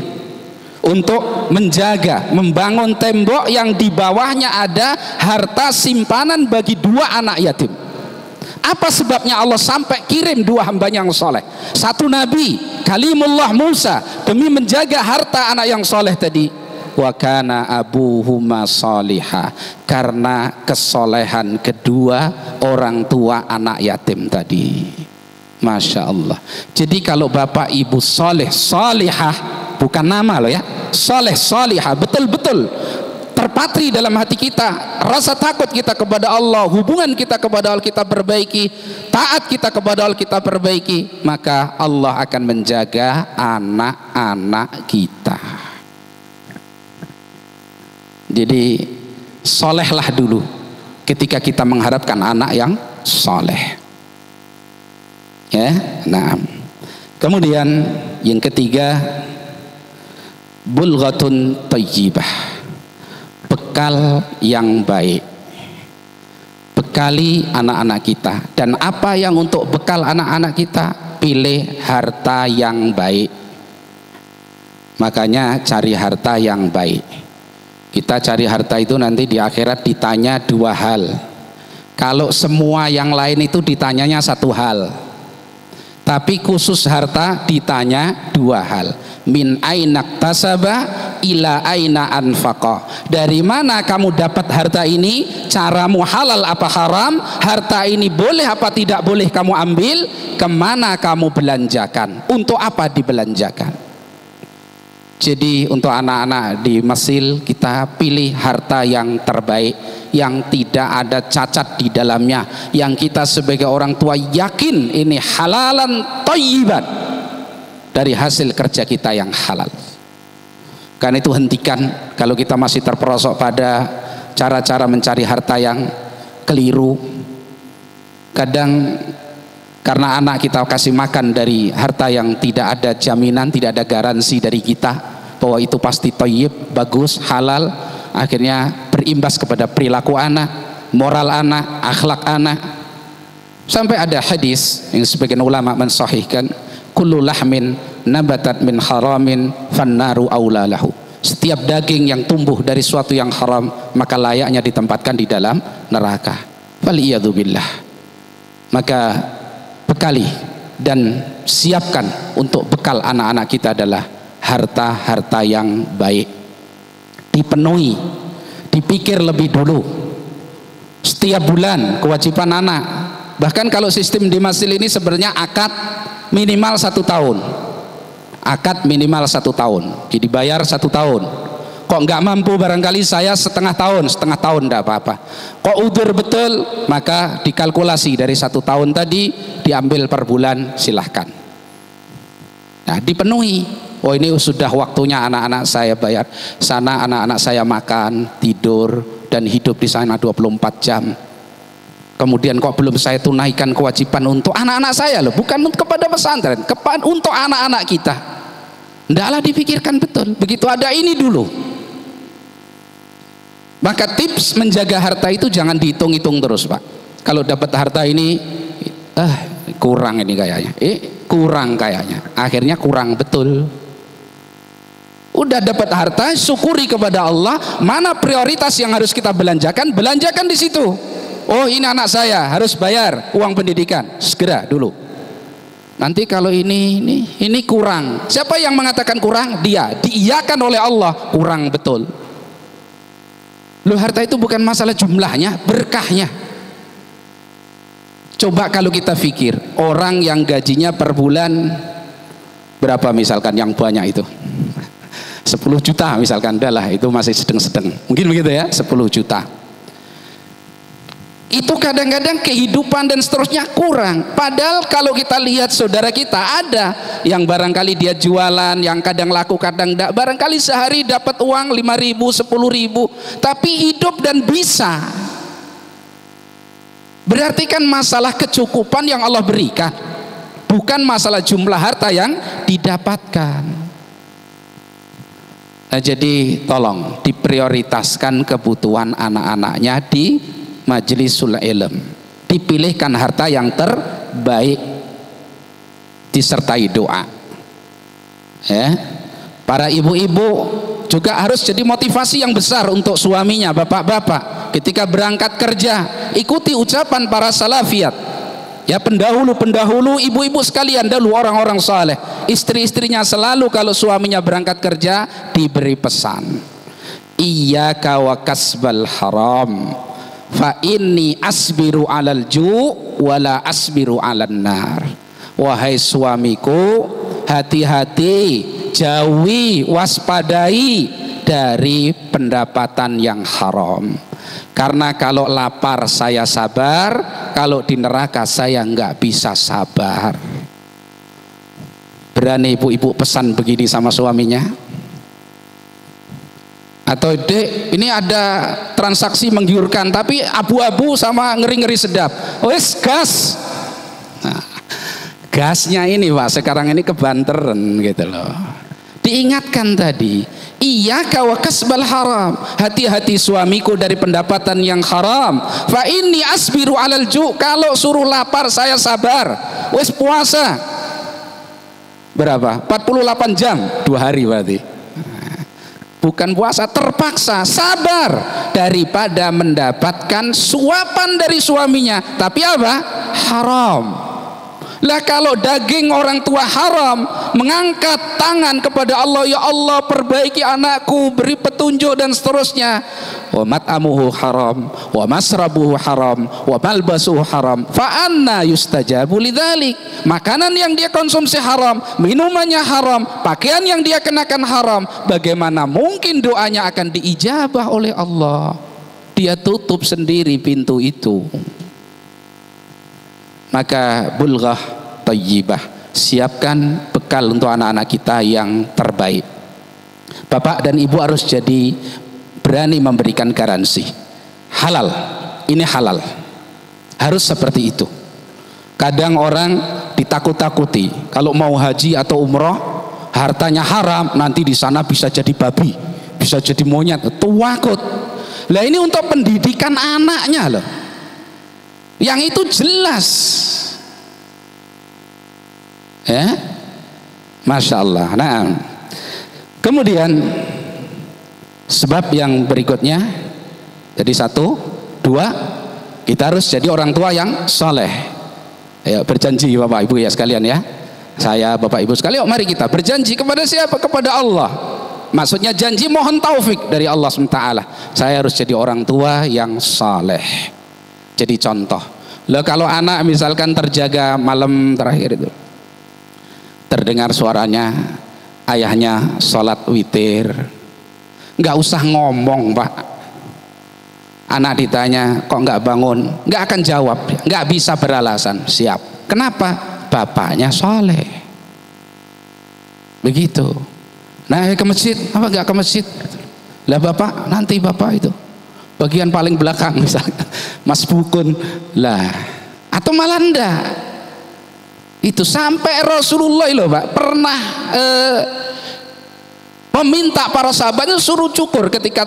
untuk menjaga, membangun tembok yang di bawahnya ada harta simpanan bagi dua anak yatim. Apa sebabnya Allah sampai kirim dua hambanya yang soleh? Satu nabi Kalimullah Musa demi menjaga harta anak yang soleh tadi. Wa kana abuhuma salihah, karena kesolehan kedua orang tua anak yatim tadi. Masya Allah. Jadi kalau bapak ibu soleh salihah, bukan nama loh ya, soleh salihah, betul-betul terpatri dalam hati kita, rasa takut kita kepada Allah, hubungan kita kepada Allah kita perbaiki, taat kita kepada Allah kita perbaiki, maka Allah akan menjaga anak-anak kita. Jadi solehlah dulu ketika kita mengharapkan anak yang soleh. Ya, nah. Kemudian yang ketiga, bulghatun thayyibah, bekal yang baik. Bekali anak-anak kita. Dan apa yang untuk bekal anak-anak kita? Pilih harta yang baik. Makanya cari harta yang baik. Kita cari harta itu nanti di akhirat ditanya dua hal. Kalau semua yang lain itu ditanyanya satu hal, tapi khusus harta ditanya dua hal. Min ainak tasaba ila aina anfaqa. Dari mana kamu dapat harta ini? Caramu halal apa haram? Harta ini boleh apa tidak boleh kamu ambil? Kemana kamu belanjakan? Untuk apa dibelanjakan? Jadi untuk anak-anak di Mesir kita pilih harta yang terbaik, yang tidak ada cacat di dalamnya, yang kita sebagai orang tua yakin ini halalan thayyiban dari hasil kerja kita yang halal. Karena itu hentikan kalau kita masih terperosok pada cara-cara mencari harta yang keliru. Kadang karena anak kita kasih makan dari harta yang tidak ada jaminan, tidak ada garansi dari kita bahwa itu pasti thayyib, bagus, halal, akhirnya berimbas kepada perilaku anak, moral anak, akhlak anak. Sampai ada hadis yang sebagian ulama mensahihkan, kullu lahmin nabatat min haramin fannaru aula lahu. Setiap daging yang tumbuh dari suatu yang haram maka layaknya ditempatkan di dalam neraka. Waliyadzubillah. Maka bekali dan siapkan untuk bekal anak-anak kita adalah harta-harta yang baik, dipenuhi, dipikir lebih dulu. Setiap bulan kewajiban anak, bahkan kalau sistem di Masjid ini sebenarnya akad minimal 1 tahun, akad minimal 1 tahun, jadi bayar 1 tahun. Kok nggak mampu barangkali saya setengah tahun enggak apa-apa. Kok udur betul, maka dikalkulasi dari 1 tahun tadi diambil per bulan, silahkan. Nah dipenuhi. Oh ini sudah waktunya anak-anak saya bayar. Sana anak-anak saya makan, tidur dan hidup di sana 24 jam. Kemudian kok belum saya tunaikan kewajiban untuk anak-anak saya loh, bukan kepada pesantren, untuk anak-anak kita. Ndaklah dipikirkan betul. Begitu ada ini dulu. Maka tips menjaga harta itu jangan dihitung-hitung terus, Pak. Kalau dapat harta ini kurang ini kayaknya, kurang kayaknya, akhirnya kurang betul. Udah dapat harta, syukuri kepada Allah. Mana prioritas yang harus kita belanjakan, belanjakan di situ. Oh, ini anak saya harus bayar uang pendidikan, segera dulu. Nanti kalau ini kurang, siapa yang mengatakan kurang? Dia, diiyakan oleh Allah, kurang betul. Loh, harta itu bukan masalah jumlahnya, berkahnya. Coba kalau kita pikir, orang yang gajinya per bulan berapa misalkan, yang banyak itu 10 juta misalkan, adalah itu masih sedang-sedang, mungkin begitu ya, 10 juta. Itu kadang-kadang kehidupan dan seterusnya kurang. Padahal kalau kita lihat saudara kita, ada yang barangkali dia jualan, yang kadang laku kadang enggak, barangkali sehari dapat uang 5.000, 10.000, tapi hidup dan bisa. Berarti kan masalah kecukupan yang Allah berikan, bukan masalah jumlah harta yang didapatkan. Nah, jadi tolong diprioritaskan kebutuhan anak-anaknya di majlisul ilm, dipilihkan harta yang terbaik, disertai doa. Ya, para ibu-ibu juga harus jadi motivasi yang besar untuk suaminya. Bapak-bapak ketika berangkat kerja, ikuti ucapan para salafiyat, ya, pendahulu ibu-ibu sekalian dulu, orang-orang saleh, istri-istrinya selalu kalau suaminya berangkat kerja diberi pesan, iyyaka wa kasbal haram fa inni asbiru alal ju' wala asbiru alan nar. Wahai suamiku, hati-hati, jauhi, waspadai dari pendapatan yang haram. Karena kalau lapar saya sabar, kalau di neraka saya nggak bisa sabar. Berani ibu-ibu pesan begini sama suaminya? Atau dek, ini ada transaksi menggiurkan tapi abu-abu sama ngeri-ngeri sedap, wes gas. Nah, gasnya ini Pak sekarang ini kebanteran gitu loh. Diingatkan tadi, iyyaka wa kasbal haram, hati-hati suamiku dari pendapatan yang haram. Fa inni asbiru alal ju', kalau suruh lapar saya sabar. Wes puasa berapa? 48 jam, 2 hari berarti. Bukan puasa terpaksa, sabar daripada mendapatkan suapan dari suaminya tapi apa? Haram. Lah kalau daging orang tua haram, mengangkat tangan kepada Allah, ya Allah perbaiki anakku, beri petunjuk dan seterusnya. Wa mat'amuhu haram, wa masrabuhu haram, wa malbasuhu haram, fa anna yustajabu lidzalik. Makanan yang dia konsumsi haram, minumannya haram, pakaian yang dia kenakan haram, bagaimana mungkin doanya akan diijabah oleh Allah? Dia tutup sendiri pintu itu. Maka bulghah thayyibah, siapkan bekal untuk anak-anak kita yang terbaik. Bapak dan ibu harus jadi berani memberikan garansi halal, ini halal, harus seperti itu. Kadang orang ditakut-takuti kalau mau haji atau umroh hartanya haram, nanti di sana bisa jadi babi, bisa jadi monyet, takut. Lah ini untuk pendidikan anaknya loh, yang itu jelas, ya, masya Allah. Nah, kemudian sebab yang berikutnya, jadi 1, 2, kita harus jadi orang tua yang soleh. Ayo berjanji Bapak Ibu ya sekalian ya, saya Bapak Ibu sekalian, mari kita berjanji kepada siapa? Kepada Allah. Maksudnya janji mohon taufik dari Allah SWT. Saya harus jadi orang tua yang soleh. Jadi contoh. Loh, kalau anak misalkan terjaga malam terakhir itu terdengar suaranya ayahnya sholat witir, nggak usah ngomong Pak. Anak ditanya kok nggak bangun, nggak akan jawab, nggak bisa beralasan. Siap. Kenapa? Bapaknya soleh. Begitu. Nah, ke masjid, apa nggak ke masjid? Lah bapak, nanti bapak itu bagian paling belakang misalnya, Mas Bukun lah, atau malah enggak. Itu sampai Rasulullah loh Pak pernah meminta para sahabatnya suruh cukur ketika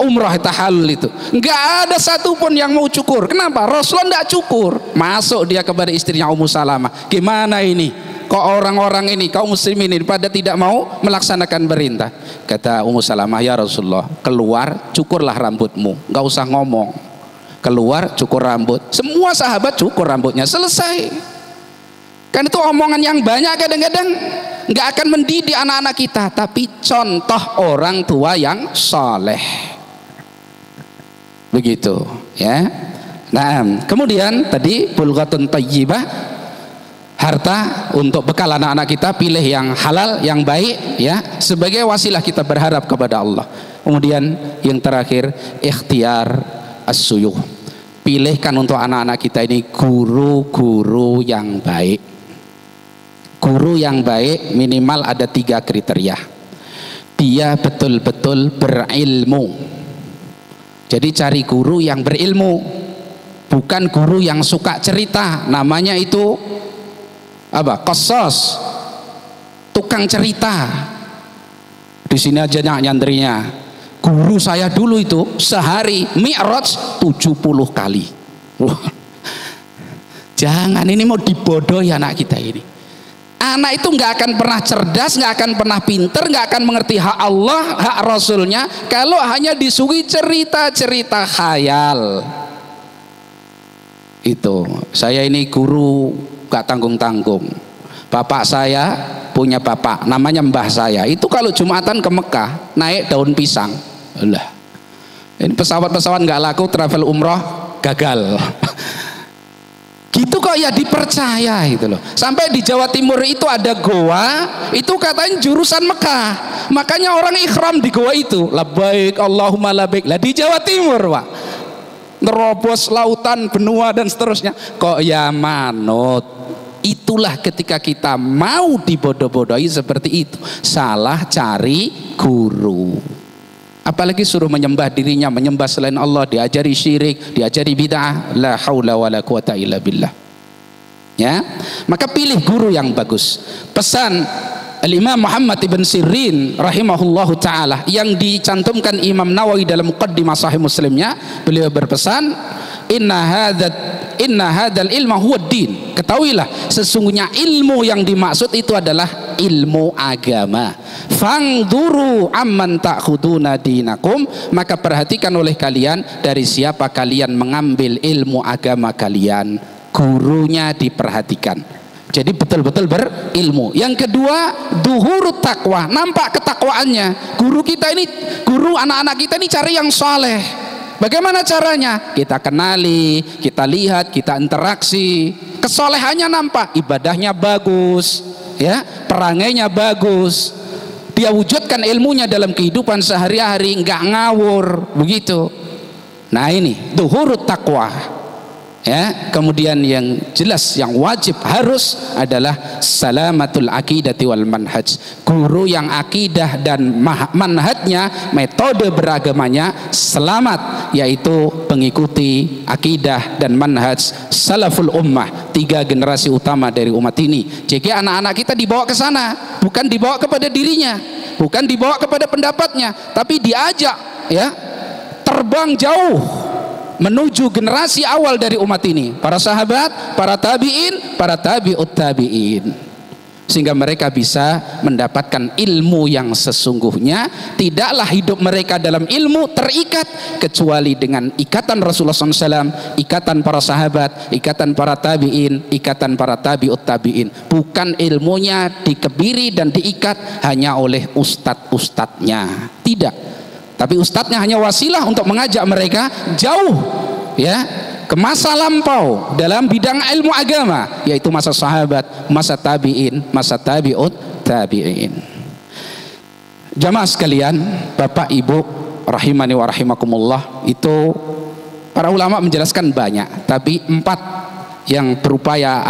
umrah tahallul itu. Nggak ada satupun yang mau cukur. Kenapa? Rasulullah nggak cukur. Masuk dia kepada istrinya Ummu Salamah. Gimana ini? Kok orang-orang ini, kaum muslimin ini pada tidak mau melaksanakan perintah? Kata Ummu Salamah, ya Rasulullah, keluar cukurlah rambutmu, nggak usah ngomong. Keluar cukur rambut. Semua sahabat cukur rambutnya, selesai. Kan itu omongan yang banyak kadang-kadang nggak akan mendidik anak-anak kita, tapi contoh orang tua yang soleh. Begitu, ya. Nah, kemudian tadi bulghatun thayyibah, harta untuk bekal anak-anak kita, pilih yang halal, yang baik, ya, sebagai wasilah kita berharap kepada Allah. Kemudian yang terakhir, ikhtiar as-suyuh. Pilihkan untuk anak-anak kita ini guru-guru yang baik. Guru yang baik minimal ada 3 kriteria. Dia betul-betul berilmu. Jadi cari guru yang berilmu, bukan guru yang suka cerita. Namanya itu apa? Qasas, tukang cerita. Di sini aja nyantrinya. Guru saya dulu itu sehari mi'raj 70 kali. Jangan, ini mau dibodohi anak kita ini. Anak itu nggak akan pernah cerdas, nggak akan pernah pinter, nggak akan mengerti hak Allah, hak Rasulnya kalau hanya disuguhi cerita-cerita khayal. Itu, saya ini guru gak tanggung-tanggung. Bapak saya punya bapak, namanya mbah saya. Itu kalau Jumatan ke Mekah naik daun pisang. Alah, ini pesawat-pesawat nggak laku, travel umroh gagal. Gitu kok ya dipercaya gitu loh. Sampai di Jawa Timur itu ada goa, itu katanya jurusan Mekah. Makanya orang ikhram di goa itu, labbaik Allahumma labbaik. Lah di Jawa Timur, Pak. Nerobos lautan, benua dan seterusnya. Kok ya manut. Itulah ketika kita mau dibodoh-bodohi seperti itu. Salah cari guru. Apalagi suruh menyembah dirinya, menyembah selain Allah, diajari syirik, diajari bid'ah, la haula wala quwata illa billah. Ya, maka pilih guru yang bagus. Pesan Al-Imam Muhammad ibn Sirin rahimahullahu ta'ala yang dicantumkan Imam Nawawi dalam Muqaddimah Sahih Muslimnya, beliau berpesan, inna hadzal ilma huwa din. Ketahuilah sesungguhnya ilmu yang dimaksud itu adalah ilmu agama. Fangduru amman ta'khuduna dinakum, maka perhatikan oleh kalian dari siapa kalian mengambil ilmu agama kalian. Gurunya diperhatikan. Jadi betul-betul berilmu. Yang kedua, duhurut taqwa, nampak ketakwaannya. Guru kita ini, guru anak-anak kita ini cari yang saleh. Bagaimana caranya? Kita kenali, kita lihat, kita interaksi. Kesolehannya nampak, ibadahnya bagus, ya, perangainya bagus. Dia wujudkan ilmunya dalam kehidupan sehari-hari, nggak ngawur, begitu. Nah ini duhurut taqwa. Ya, kemudian yang jelas yang wajib harus adalah salamatul aqidati wal manhaj. Guru yang akidah dan manhajnya, metode beragamanya selamat, yaitu pengikuti akidah dan manhaj salaful ummah, 3 generasi utama dari umat ini. Jadi anak-anak kita dibawa ke sana, bukan dibawa kepada dirinya, bukan dibawa kepada pendapatnya, tapi diajak, ya, terbang jauh menuju generasi awal dari umat ini, para sahabat, para tabi'in, para tabi'ut tabi'in, sehingga mereka bisa mendapatkan ilmu yang sesungguhnya. Tidaklah hidup mereka dalam ilmu terikat kecuali dengan ikatan Rasulullah SAW, ikatan para sahabat, ikatan para tabi'in, ikatan para tabi'ut tabi'in. Bukan ilmunya dikebiri dan diikat hanya oleh ustadz-ustadznya, tidak. Tapi ustadznya hanya wasilah untuk mengajak mereka jauh, ya, ke masa lampau dalam bidang ilmu agama, yaitu masa sahabat, masa tabi'in, masa tabi'ut tabi'in. Jamaah sekalian, Bapak Ibu rahimani wa rahimakumullah, itu para ulama menjelaskan banyak, tapi 4 yang berupaya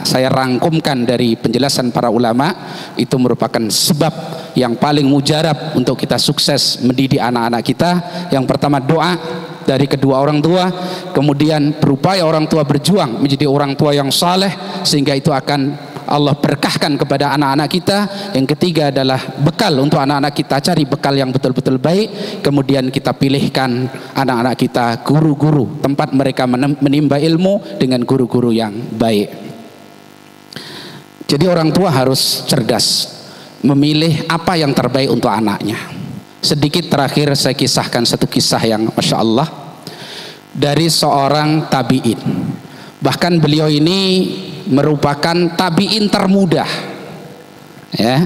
saya rangkumkan dari penjelasan para ulama itu merupakan sebab yang paling mujarab untuk kita sukses mendidik anak-anak kita. Yang pertama doa dari kedua orang tua, kemudian berupaya orang tua berjuang menjadi orang tua yang saleh, sehingga itu akan Allah berkahkan kepada anak-anak kita. Yang ketiga adalah bekal untuk anak-anak kita, cari bekal yang betul-betul baik. Kemudian kita pilihkan anak-anak kita guru-guru, tempat mereka menimba ilmu dengan guru-guru yang baik. Jadi orang tua harus cerdas memilih apa yang terbaik untuk anaknya. Sedikit terakhir saya kisahkan satu kisah yang Masya Allah dari seorang tabi'in. Bahkan beliau ini merupakan tabi'in termuda, ya,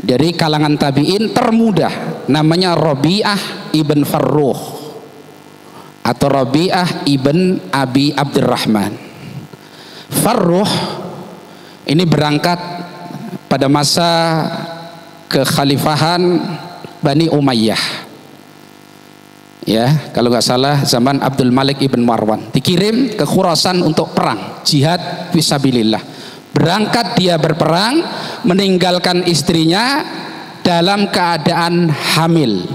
dari kalangan tabi'in termuda. Namanya Rabi'ah ibn Farruh atau Rabi'ah ibn Abi Abdurrahman. Farruh ini berangkat pada masa kekhalifahan Bani Umayyah, ya, kalau nggak salah zaman Abdul Malik ibn Marwan. Dikirim ke Khurasan untuk perang jihad fisabilillah. Berangkat dia berperang, meninggalkan istrinya dalam keadaan hamil.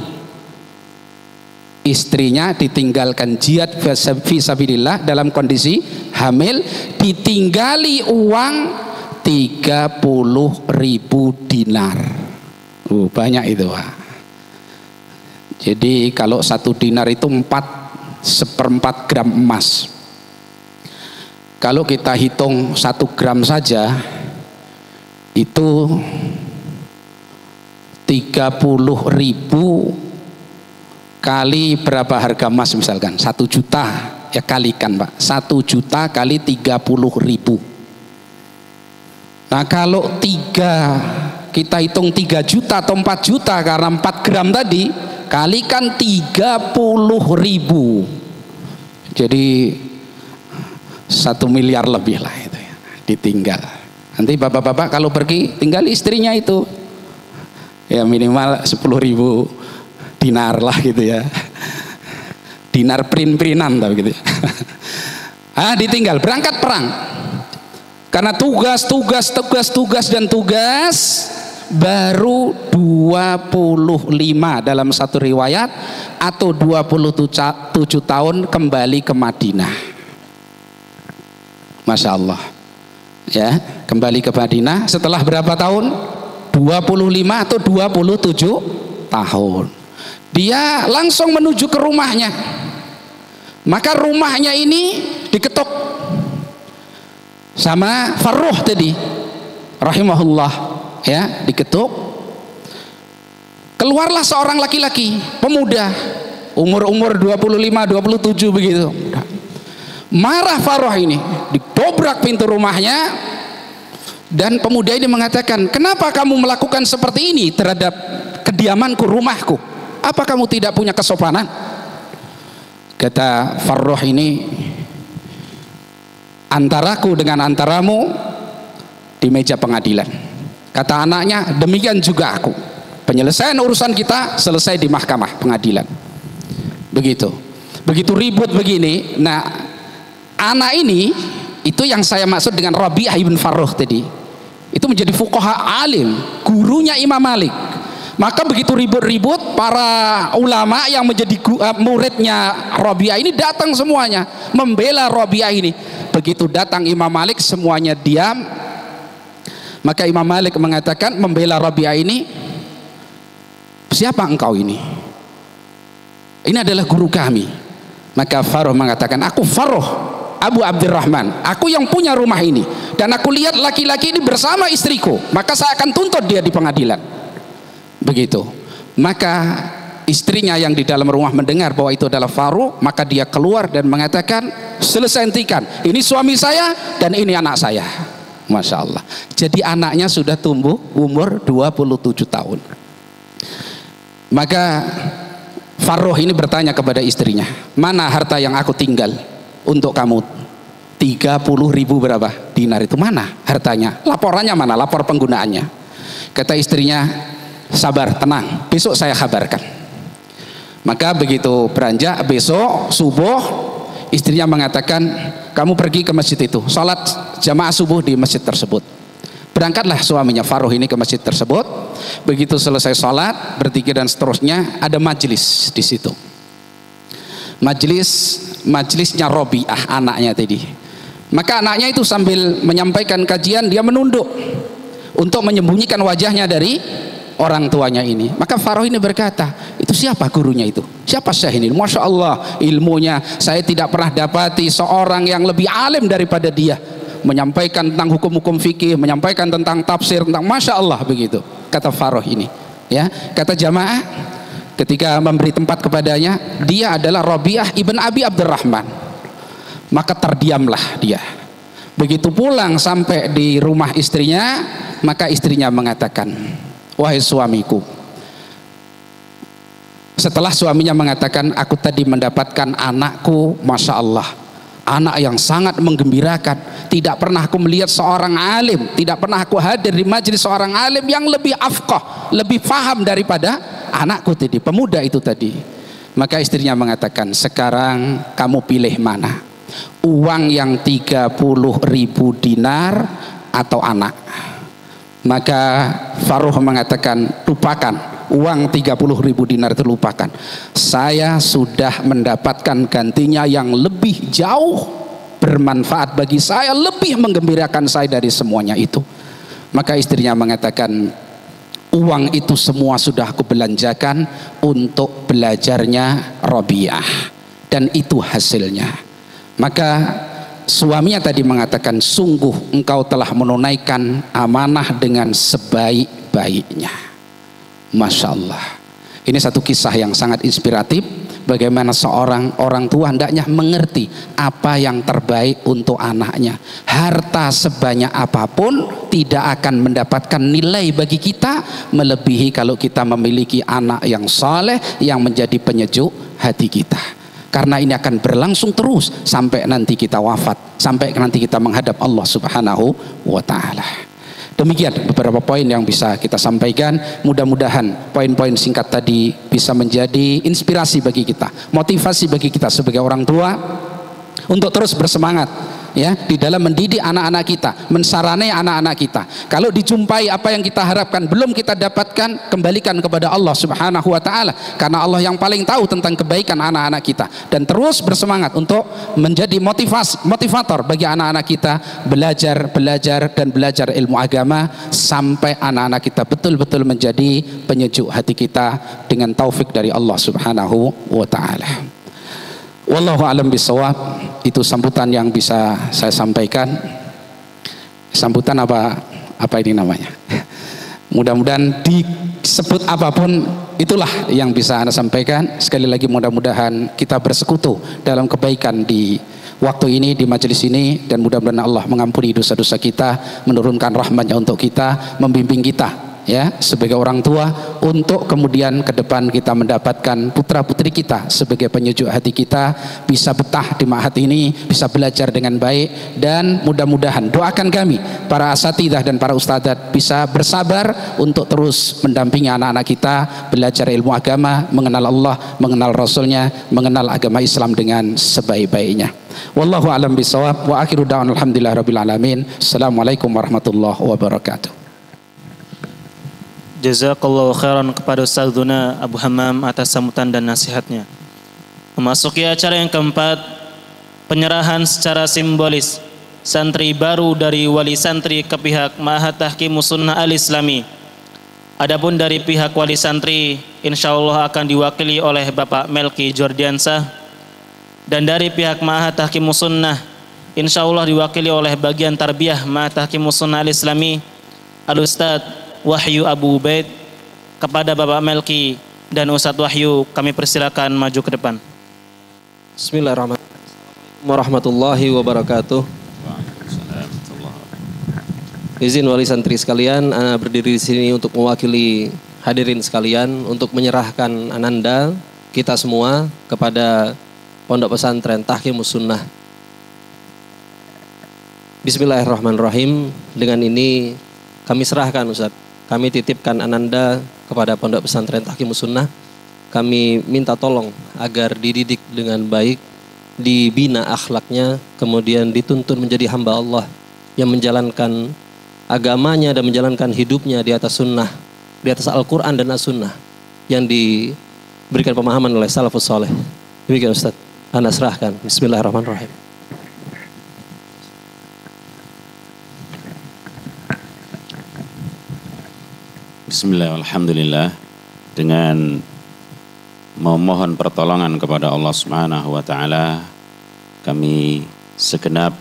Istrinya ditinggalkan jihad fisabilillah dalam kondisi hamil, ditinggali uang 30.000 dinar. Banyak itu, Pak. Jadi kalau 1 dinar itu 4/4 gram emas. Kalau kita hitung 1 gram saja itu 30.000 kali berapa harga emas misalkan 1 juta, ya kalikan Pak, 1 juta kali 30.000. Nah kalau kita hitung 3 juta atau 4 juta karena 4 gram tadi, kalikan 30.000, jadi 1 miliar lebih lah itu ya, ditinggal. Nanti bapak-bapak kalau pergi tinggal istrinya itu ya minimal 10.000 dinar lah gitu ya, dinar print-printan tapi gitu ya. Ditinggal berangkat perang karena tugas dan tugas. Baru 25 dalam satu riwayat atau 27 tahun kembali ke Madinah. Masya Allah, ya, kembali ke Madinah setelah berapa tahun? 25 atau 27 tahun. Dia langsung menuju ke rumahnya. Maka rumahnya ini diketuk sama Farruh tadi rahimahullah, ya, diketuk. Keluarlah seorang laki-laki pemuda umur 25-27 begitu. Marah Farruh ini, didobrak pintu rumahnya dan pemuda ini mengatakan, kenapa kamu melakukan seperti ini terhadap kediamanku, rumahku? Apa kamu tidak punya kesopanan? Kata Farruh ini, antaraku dengan antaramu di meja pengadilan. Kata anaknya, demikian juga aku. Penyelesaian urusan kita selesai di mahkamah pengadilan. Begitu ribut begini. Nah, anak ini itu yang saya maksud dengan Rabi'ah ibn Farruh tadi. Itu menjadi fuqaha alim, gurunya Imam Malik. Maka begitu ribut-ribut, para ulama yang menjadi muridnya Rabi'ah ini datang semuanya membela Rabi'ah ini. Begitu datang Imam Malik, semuanya diam. Maka Imam Malik mengatakan, membela Rabi'ah ini, siapa engkau ini? Ini adalah guru kami. Maka Farruh mengatakan, aku Farruh Abu Abdurrahman, aku yang punya rumah ini, dan aku lihat laki-laki ini bersama istriku, maka saya akan tuntut dia di pengadilan. Begitu. Maka istrinya yang di dalam rumah mendengar bahwa itu adalah Farruh, maka dia keluar dan mengatakan, selesai hentikan, ini suami saya dan ini anak saya. Masya Allah. Jadi anaknya sudah tumbuh umur 27 tahun. Maka Farruh ini bertanya kepada istrinya, mana harta yang aku tinggal untuk kamu? 30.000 berapa dinar itu, mana hartanya? Laporannya mana? Lapor penggunaannya. Kata istrinya, sabar, tenang, besok saya kabarkan. Maka begitu beranjak besok subuh, istrinya mengatakan, kamu pergi ke masjid itu, sholat jamaah subuh di masjid tersebut. Berangkatlah suaminya Farruh ini ke masjid tersebut. Begitu selesai sholat, berzikir dan seterusnya, ada majelis di situ. Majelisnya Rabi'ah, anaknya tadi. Maka anaknya itu sambil menyampaikan kajian dia menunduk untuk menyembunyikan wajahnya dari orang tuanya ini. Maka Faroh ini berkata, itu siapa gurunya itu? Siapa syekh ini? Masya Allah ilmunya saya tidak pernah dapati seorang yang lebih alim daripada dia, menyampaikan tentang hukum-hukum fikih, menyampaikan tentang tafsir, tentang Masya Allah begitu, kata Faroh ini. Ya, kata jamaah ketika memberi tempat kepadanya, dia adalah Rabi'ah ibn Abi Abdurrahman. Maka terdiamlah dia. Begitu pulang sampai di rumah istrinya, maka istrinya mengatakan, wahai suamiku, setelah suaminya mengatakan, aku tadi mendapatkan anakku, Masya Allah, anak yang sangat menggembirakan. Tidak pernah aku melihat seorang alim, tidak pernah aku hadir di majelis seorang alim yang lebih afqah, lebih faham daripada anakku tadi, pemuda itu tadi. Maka istrinya mengatakan, sekarang kamu pilih mana, uang yang 30.000 dinar atau anak? Maka Faroh mengatakan, lupakan uang 30.000 dinar itu, lupakan. Saya sudah mendapatkan gantinya yang lebih jauh bermanfaat bagi saya, lebih menggembirakan saya dari semuanya itu. Maka istrinya mengatakan, uang itu semua sudah aku belanjakan untuk belajarnya Rabi'ah, dan itu hasilnya. Maka suaminya tadi mengatakan, sungguh engkau telah menunaikan amanah dengan sebaik-baiknya. Masya Allah. Ini satu kisah yang sangat inspiratif, bagaimana seorang orang tua hendaknya mengerti apa yang terbaik untuk anaknya. Harta sebanyak apapun tidak akan mendapatkan nilai bagi kita melebihi kalau kita memiliki anak yang saleh, yang menjadi penyejuk hati kita. Karena ini akan berlangsung terus sampai nanti kita wafat, sampai nanti kita menghadap Allah Subhanahu wa Ta'ala. Demikian beberapa poin yang bisa kita sampaikan. Mudah-mudahan poin-poin singkat tadi bisa menjadi inspirasi bagi kita, motivasi bagi kita sebagai orang tua untuk terus bersemangat, ya, di dalam mendidik anak-anak kita, mensaranai anak-anak kita. Kalau dijumpai apa yang kita harapkan belum kita dapatkan, kembalikan kepada Allah Subhanahu wa Ta'ala, karena Allah yang paling tahu tentang kebaikan anak-anak kita. Dan terus bersemangat untuk menjadi motivator bagi anak-anak kita, belajar dan belajar ilmu agama sampai anak-anak kita betul-betul menjadi penyejuk hati kita dengan taufik dari Allah Subhanahu wa Ta'ala. Wallahu a'lam bishawab. Itu sambutan yang bisa saya sampaikan. Sambutan apa ini namanya? Mudah-mudahan disebut apapun, itulah yang bisa Anda sampaikan. Sekali lagi mudah-mudahan kita bersekutu dalam kebaikan di waktu ini, di majelis ini, dan mudah-mudahan Allah mengampuni dosa-dosa kita, menurunkan rahmat-Nya untuk kita, membimbing kita, ya, sebagai orang tua, untuk kemudian ke depan kita mendapatkan putra-putri kita sebagai penyejuk hati kita, bisa betah di ma'had ini, bisa belajar dengan baik. Dan mudah-mudahan doakan kami para asatidzah dan para ustadzat bisa bersabar untuk terus mendampingi anak-anak kita belajar ilmu agama, mengenal Allah, mengenal Rasulnya, mengenal agama Islam dengan sebaik-baiknya. Wallahu a'lam bishawab, wa akhiru da'wana alhamdulillahirabbil alamin. Assalamualaikum warahmatullahi wabarakatuh. Jazakallahu khairan kepada Ustadzuna Abu Hammam atas sambutan dan nasihatnya. Memasuki acara yang keempat, penyerahan secara simbolis santri baru dari wali santri ke pihak Ma'had Tahqimus Sunnah Al-Islami. Adapun dari pihak wali santri, insyaallah akan diwakili oleh Bapak Melki Jordiansah, dan dari pihak Ma'had Tahqimus Sunnah insyaallah diwakili oleh bagian tarbiyah Ma'had Tahqimus Sunnah Al-Islami Al-Ustadz Wahyu Abu Ubaid. Kepada Bapak Melki dan Ustadz Wahyu kami persilakan maju ke depan. Bismillahirrahmanirrahim warahmatullahi wabarakatuh. Izin wali santri sekalian, ana berdiri di sini untuk mewakili hadirin sekalian untuk menyerahkan ananda kita semua kepada Pondok Pesantren Tahqimus Sunnah. Bismillahirrahmanirrahim. Dengan ini kami serahkan, Ustaz, kami titipkan ananda kepada Pondok Pesantren Tahqimus Sunnah. Kami minta tolong agar dididik dengan baik, dibina akhlaknya, kemudian dituntun menjadi hamba Allah yang menjalankan agamanya dan menjalankan hidupnya di atas sunnah, di atas Al-Quran dan As-Sunnah yang diberikan pemahaman oleh salafus soleh. Demikian Ustaz, ana serahkan. Bismillahirrahmanirrahim. Bismillah, alhamdulillah. Dengan memohon pertolongan kepada Allah Subhanahu wa taala, kami segenap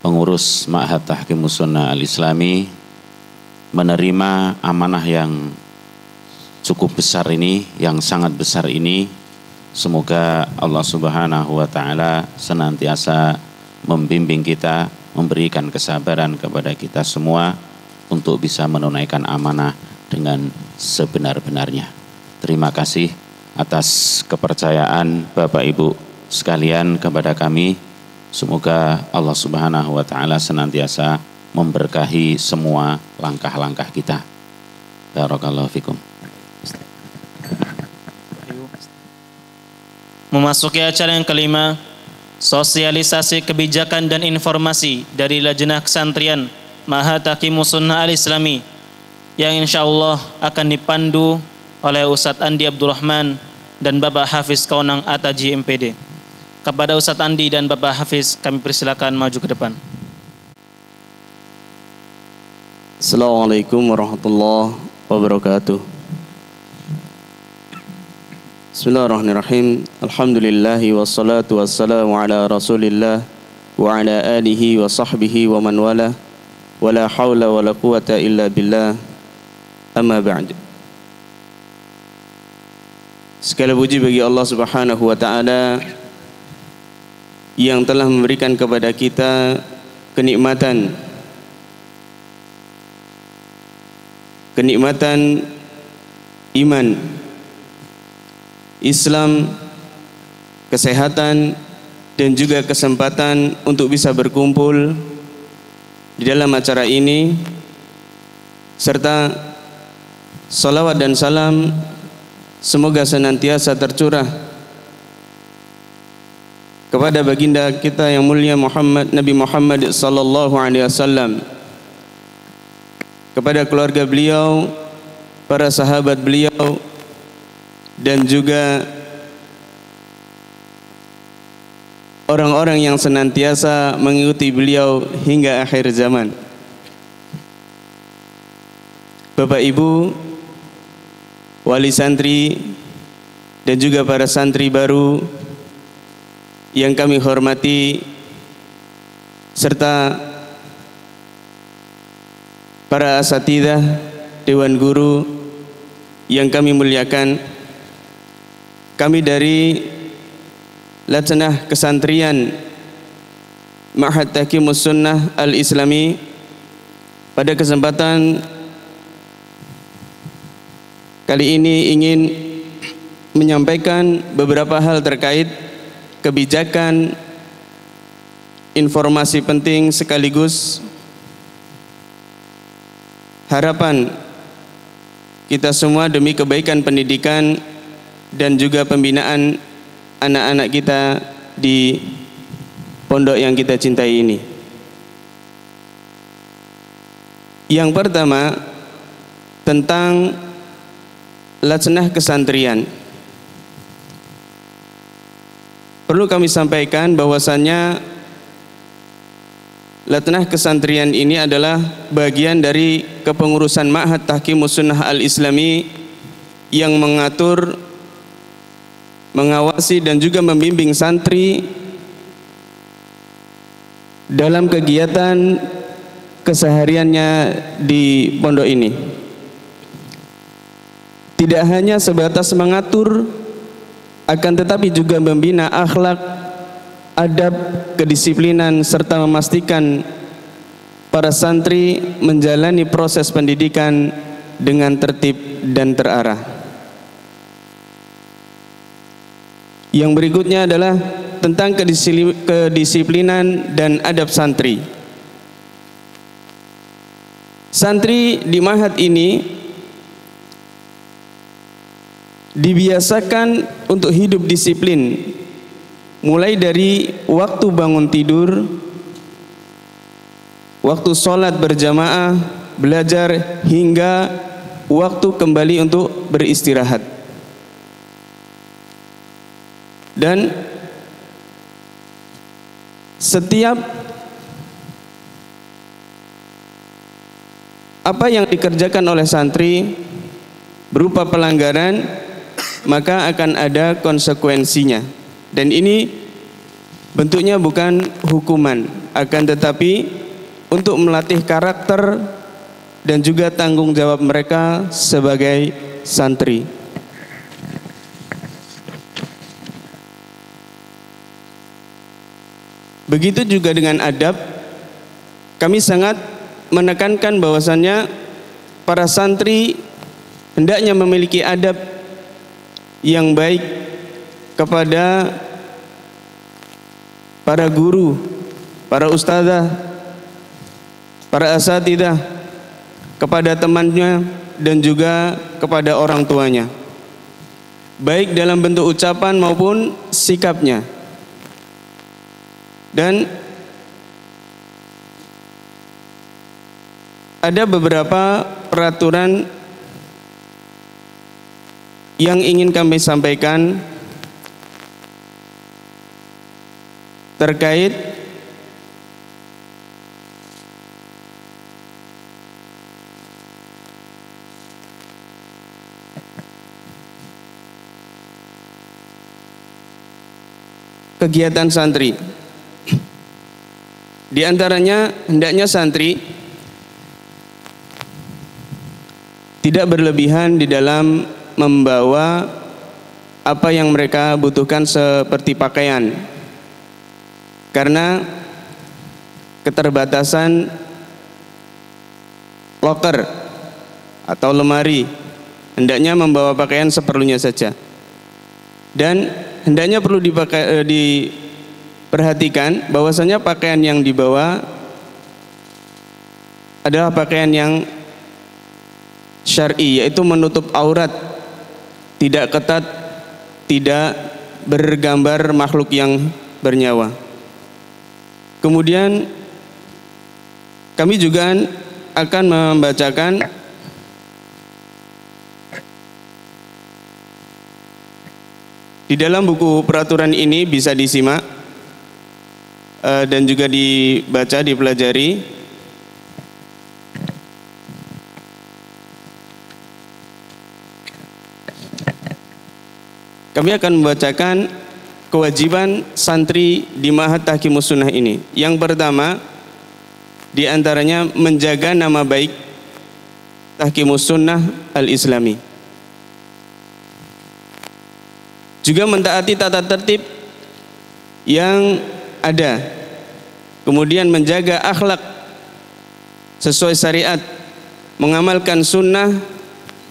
pengurus Ma'had Tahkimus Sunnah Al-Islami menerima amanah yang cukup besar ini, yang sangat besar ini. Semoga Allah Subhanahu wa taala senantiasa membimbing kita, memberikan kesabaran kepada kita semua untuk bisa menunaikan amanah dengan sebenar-benarnya. Terima kasih atas kepercayaan Bapak Ibu sekalian kepada kami. Semoga Allah Subhanahu wa taala senantiasa memberkahi semua langkah-langkah kita. Barakallahu fikum. Memasuki acara yang kelima, sosialisasi kebijakan dan informasi dari Lajnah Kesantrian Ma'had Tahkimus Sunnah Al-Islami yang insyaallah akan dipandu oleh Ustadz Andi Abdurrahman dan Bapak Hafiz Kaunang Ataji MPD. Kepada Ustadz Andi dan Bapak Hafiz, kami persilakan maju ke depan. Assalamualaikum warahmatullahi wabarakatuh. Bismillahirrahmanirrahim. Alhamdulillahi wassalatu wassalamu ala Rasulillah wa ala alihi wa sahbihi wa man wala. Wala hawla wala quwata illa billah. Amma ba'd. Segala puji bagi Allah Subhanahu wa taala yang telah memberikan kepada kita kenikmatan iman, Islam, kesehatan, dan juga kesempatan untuk bisa berkumpul di dalam acara ini, serta salawat dan salam semoga senantiasa tercurah kepada baginda kita yang mulia Nabi Muhammad sallallahu alaihi wasallam, kepada keluarga beliau, para sahabat beliau, dan juga orang-orang yang senantiasa mengikuti beliau hingga akhir zaman. Bapak Ibu, wali santri, dan juga para santri baru yang kami hormati, serta para asatidzah, dewan guru yang kami muliakan. Kami dari Lajnah Kesantrian Ma'had Tahkimus Sunnah Al-Islami pada kesempatan kali ini ingin menyampaikan beberapa hal terkait kebijakan, informasi penting sekaligus harapan kita semua demi kebaikan pendidikan dan juga pembinaan anak-anak kita di pondok yang kita cintai ini. Yang pertama, tentang Lajnah Kesantrian. Perlu kami sampaikan bahwasannya Lajnah Kesantrian ini adalah bagian dari kepengurusan Ma'had Tahkimus Sunnah Al-Islami yang mengatur, mengawasi dan juga membimbing santri dalam kegiatan kesehariannya di pondok ini. Tidak hanya sebatas mengatur, akan tetapi juga membina akhlak, adab, kedisiplinan, serta memastikan para santri menjalani proses pendidikan dengan tertib dan terarah. Yang berikutnya adalah tentang kedisiplinan dan adab santri. Santri di Ma'had ini dibiasakan untuk hidup disiplin, mulai dari waktu bangun tidur, waktu sholat berjamaah, belajar, hingga waktu kembali untuk beristirahat. Dan setiap apa yang dikerjakan oleh santri berupa pelanggaran, maka akan ada konsekuensinya. Dan ini bentuknya bukan hukuman, akan tetapi untuk melatih karakter dan juga tanggung jawab mereka sebagai santri. Begitu juga dengan adab. Kami sangat menekankan bahwasannya para santri hendaknya memiliki adab yang baik kepada para guru, para ustadzah, para asatidzah, kepada temannya dan juga kepada orang tuanya, baik dalam bentuk ucapan maupun sikapnya. Dan ada beberapa peraturan yang ingin kami sampaikan terkait kegiatan santri. Di antaranya hendaknya santri tidak berlebihan di dalam membawa apa yang mereka butuhkan seperti pakaian, karena keterbatasan loker atau lemari. Hendaknya membawa pakaian seperlunya saja, dan hendaknya perlu diperhatikan bahwasanya pakaian yang dibawa adalah pakaian yang syar'i, yaitu menutup aurat, tidak ketat, tidak bergambar makhluk yang bernyawa. Kemudian kami juga akan membacakan di dalam buku peraturan ini, bisa disimak dan juga dibaca, dipelajari. Kami akan membacakan kewajiban santri di Ma'had Tahkimus Sunnah ini. Yang pertama, di antaranya menjaga nama baik Tahkimus Sunnah Al-Islami. Juga mentaati tata tertib yang ada. Kemudian menjaga akhlak sesuai syariat, mengamalkan sunnah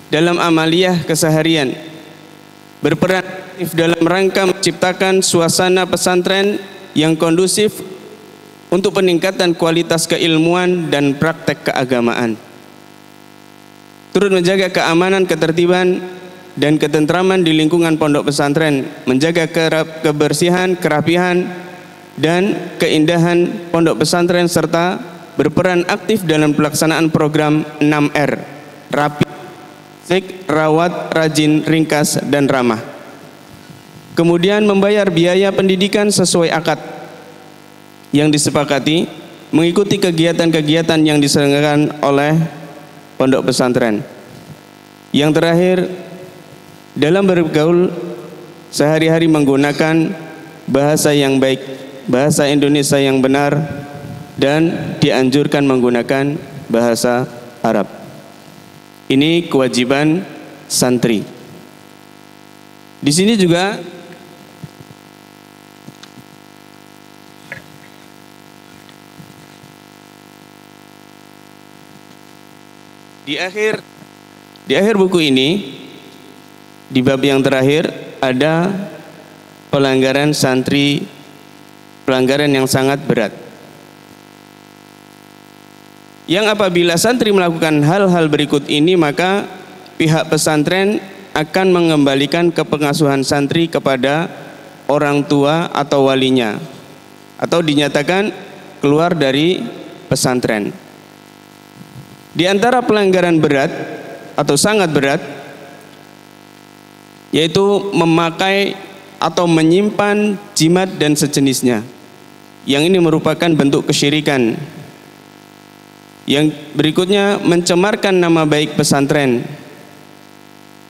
dalam amaliyah keseharian, berperan aktif dalam rangka menciptakan suasana pesantren yang kondusif untuk peningkatan kualitas keilmuan dan praktek keagamaan. Turut menjaga keamanan, ketertiban, dan ketentraman di lingkungan pondok pesantren, menjaga kebersihan, kerapihan, dan keindahan pondok pesantren, serta berperan aktif dalam pelaksanaan program 6R, rapi, sik, rawat, rajin, ringkas, dan ramah. Kemudian membayar biaya pendidikan sesuai akad yang disepakati, mengikuti kegiatan-kegiatan yang diselenggarakan oleh pondok pesantren. Yang terakhir, dalam bergaul sehari-hari menggunakan bahasa yang baik, bahasa Indonesia yang benar, dan dianjurkan menggunakan bahasa Arab. Ini kewajiban santri. Di sini juga di akhir buku ini, di bab yang terakhir, ada pelanggaran santri, pelanggaran yang sangat berat, yang apabila santri melakukan hal-hal berikut ini, maka pihak pesantren akan mengembalikan kepengasuhan santri kepada orang tua atau walinya, atau dinyatakan keluar dari pesantren. Di antara pelanggaran berat atau sangat berat, yaitu memakai atau menyimpan jimat dan sejenisnya, yang ini merupakan bentuk kesyirikan. Yang berikutnya, mencemarkan nama baik pesantren.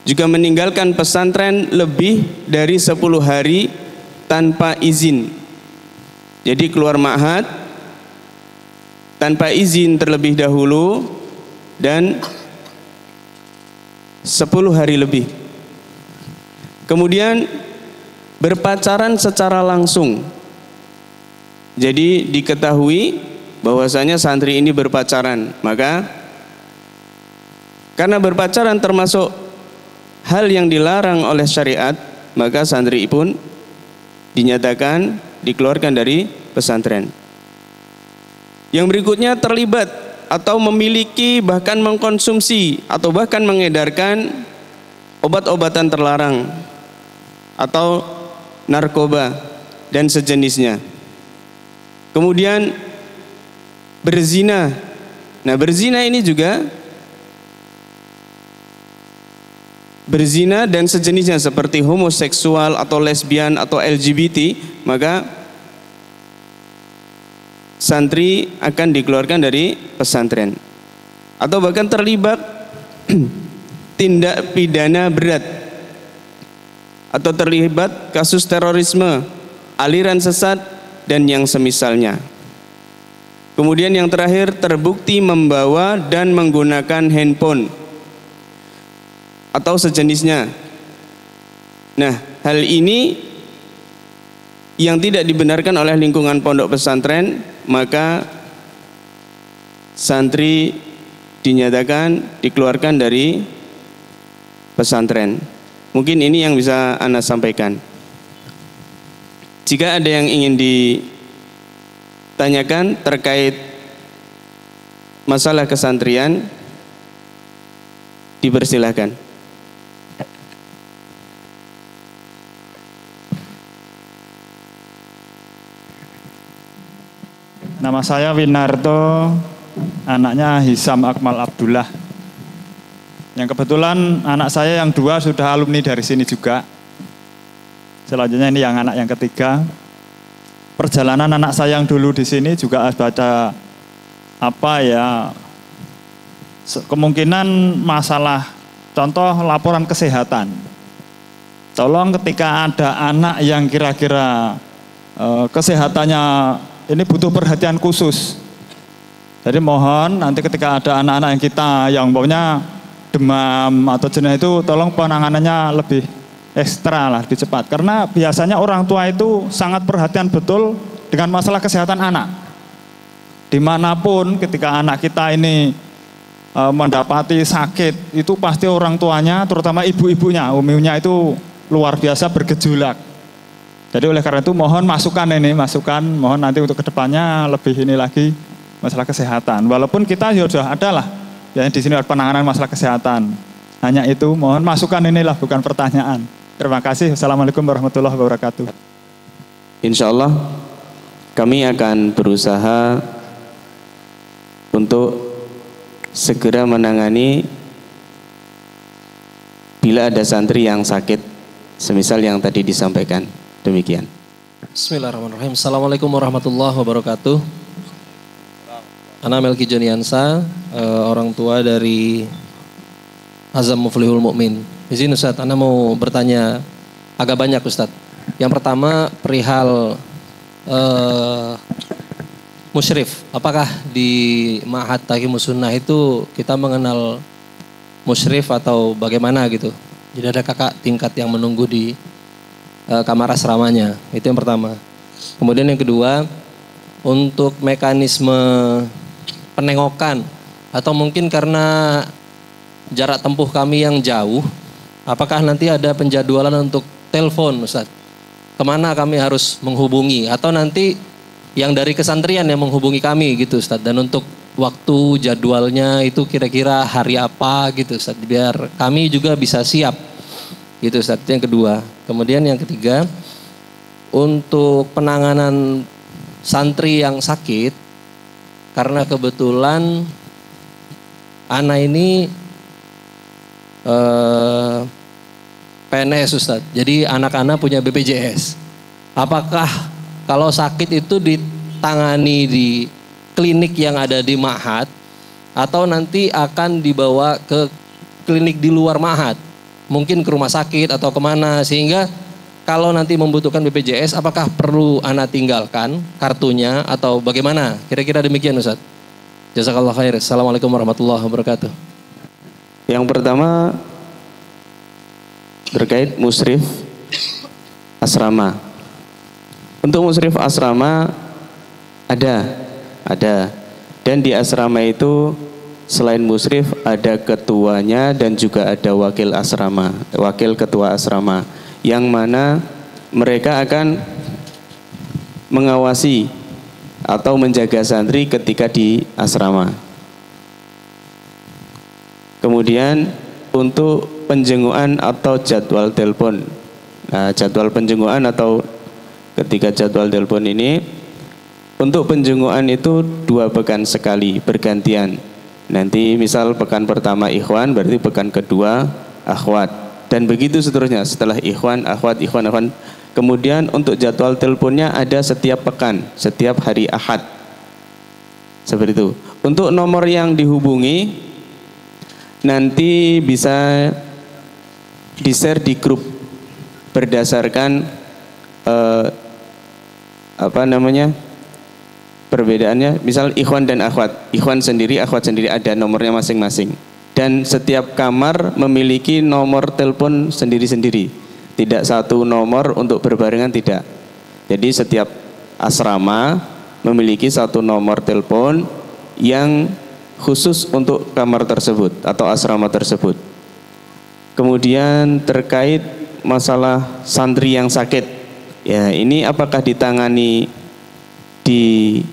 Juga meninggalkan pesantren lebih dari 10 hari tanpa izin. Jadi keluar ma'had tanpa izin terlebih dahulu dan 10 hari lebih. Kemudian berpacaran secara langsung. Jadi diketahui bahwasanya santri ini berpacaran, maka karena berpacaran termasuk hal yang dilarang oleh syariat, maka santri pun dinyatakan dikeluarkan dari pesantren. Yang berikutnya, terlibat atau memiliki bahkan mengkonsumsi atau bahkan mengedarkan obat-obatan terlarang atau narkoba dan sejenisnya. Kemudian berzina. Nah, berzina ini juga berzina dan sejenisnya seperti homoseksual atau lesbian atau LGBT, maka santri akan dikeluarkan dari pesantren. Atau bahkan terlibat tindak pidana berat atau terlibat kasus terorisme, aliran sesat dan yang semisalnya. Kemudian yang terakhir, terbukti membawa dan menggunakan handphone atau sejenisnya. Nah, hal ini yang tidak dibenarkan oleh lingkungan pondok pesantren, maka santri dinyatakan dikeluarkan dari pesantren. Mungkin ini yang bisa Anda sampaikan. Jika ada yang ingin ditanyakan terkait masalah kesantrian, dipersilahkan. Nama saya Winarto, anaknya Hisam Akmal Abdullah. Yang kebetulan anak saya yang 2 sudah alumni dari sini juga. Selanjutnya ini yang anak yang ketiga. Perjalanan anak saya yang dulu di sini juga baca kemungkinan masalah contoh laporan kesehatan. Tolong ketika ada anak yang kira-kira kesehatannya ini butuh perhatian khusus. Jadi mohon nanti ketika ada anak-anak yang kita yang umpamanya demam atau jenis itu, tolong penanganannya lebih ekstra lah, lebih cepat. Karena biasanya orang tua itu sangat perhatian betul dengan masalah kesehatan anak. Dimanapun ketika anak kita ini mendapati sakit, itu pasti orang tuanya, terutama ibu-ibunya, uminya itu luar biasa bergejolak. Jadi oleh karena itu mohon masukan, mohon nanti untuk kedepannya lebih ini lagi masalah kesehatan. Walaupun kita sudah ada lah, ya di sini ada penanganan masalah kesehatan. Hanya itu, mohon masukan inilah, bukan pertanyaan. Terima kasih. Assalamualaikum warahmatullahi wabarakatuh. Insya Allah kami akan berusaha untuk segera menangani bila ada santri yang sakit, semisal yang tadi disampaikan. Demikian. Bismillahirrahmanirrahim. Assalamualaikum warahmatullahi wabarakatuh. Ana Melki Joniansa, orang tua dari Azam Muflihul Mukmin. Izin Ustaz, Ana mau bertanya agak banyak Ustaz. Yang pertama perihal musyrif. Apakah di Ma'had Taqimus Sunnah itu kita mengenal musyrif atau bagaimana gitu? Jadi ada kakak tingkat yang menunggu di kamar asramanya. Itu yang pertama. Kemudian yang kedua, untuk mekanisme penengokan atau mungkin karena jarak tempuh kami yang jauh, apakah nanti ada penjadwalan untuk telepon Ustaz? Kemana kami harus menghubungi? Atau nanti yang dari kesantrian yang menghubungi kami gitu Ustaz? Dan untuk waktu jadwalnya itu kira-kira hari apa gitu Ustaz? Biar kami juga bisa siap gitu Ustaz. Itu yang kedua. Kemudian yang ketiga, untuk penanganan santri yang sakit, karena kebetulan anak ini PNS Ustaz. Jadi anak-anak punya BPJS. Apakah kalau sakit itu ditangani di klinik yang ada di Ma'had atau nanti akan dibawa ke klinik di luar ma'had, mungkin ke rumah sakit atau kemana, sehingga kalau nanti membutuhkan BPJS apakah perlu anak tinggalkan kartunya atau bagaimana? Kira-kira demikian Ustaz. Jazakallah khair. Assalamualaikum warahmatullahi wabarakatuh. Yang pertama terkait musrif asrama. Untuk musrif asrama ada. Dan di asrama itu selain musrif ada ketuanya dan juga ada wakil asrama, wakil ketua asrama, yang mana mereka akan mengawasi atau menjaga santri ketika di asrama. Kemudian untuk penjengukan atau jadwal telepon, jadwal penjengukan atau ketika jadwal telepon ini, untuk penjengukan itu 2 pekan sekali bergantian. Nanti misal pekan pertama ikhwan, berarti pekan kedua akhwat, dan begitu seterusnya. Setelah ikhwan, akhwat, ikhwan, akhwan. Kemudian untuk jadwal teleponnya ada setiap pekan, setiap hari Ahad. Seperti itu. Untuk nomor yang dihubungi nanti bisa di-share di grup berdasarkan perbedaannya. Misal ikhwan dan akhwat, ikhwan sendiri, akhwat sendiri, ada nomornya masing-masing. Dan setiap kamar memiliki nomor telepon sendiri-sendiri, tidak satu nomor untuk berbarengan, tidak. Jadi setiap asrama memiliki satu nomor telepon yang khusus untuk kamar tersebut atau asrama tersebut. Kemudian terkait masalah santri yang sakit, ya ini apakah ditangani di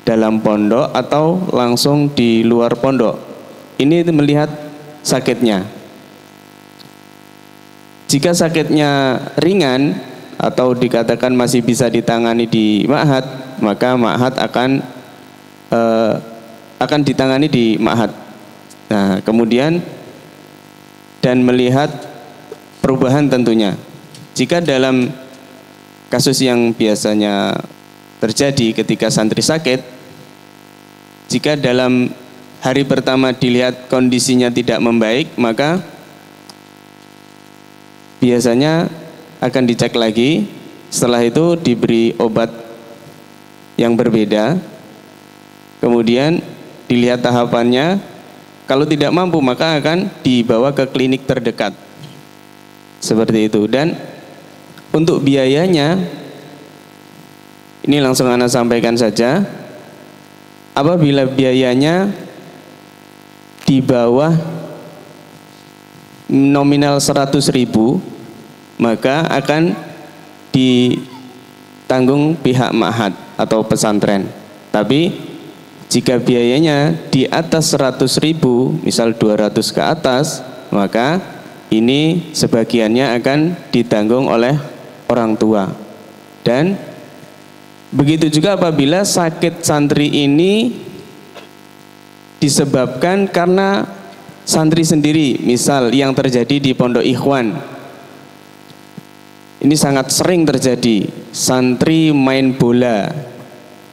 dalam pondok atau langsung di luar pondok? Ini melihat sakitnya. Jika sakitnya ringan atau dikatakan masih bisa ditangani di ma'had, maka ma'had akan ditangani di ma'had. Nah, kemudian dan melihat perubahan tentunya. Jika dalam kasus yang biasanya terjadi ketika santri sakit, jika dalam hari pertama dilihat kondisinya tidak membaik, maka biasanya akan dicek lagi. Setelah itu diberi obat yang berbeda. Kemudian dilihat tahapannya. Kalau tidak mampu maka akan dibawa ke klinik terdekat. Seperti itu. Dan untuk biayanya, ini langsung Anda sampaikan saja. Apabila biayanya di bawah nominal 100.000, maka akan ditanggung pihak ma'had atau pesantren. Tapi jika biayanya di atas 100.000, misal 200 ke atas, maka ini sebagiannya akan ditanggung oleh orang tua. Dan begitu juga apabila sakit santri ini disebabkan karena santri sendiri, misal yang terjadi di pondok ikhwan. Ini sangat sering terjadi, santri main bola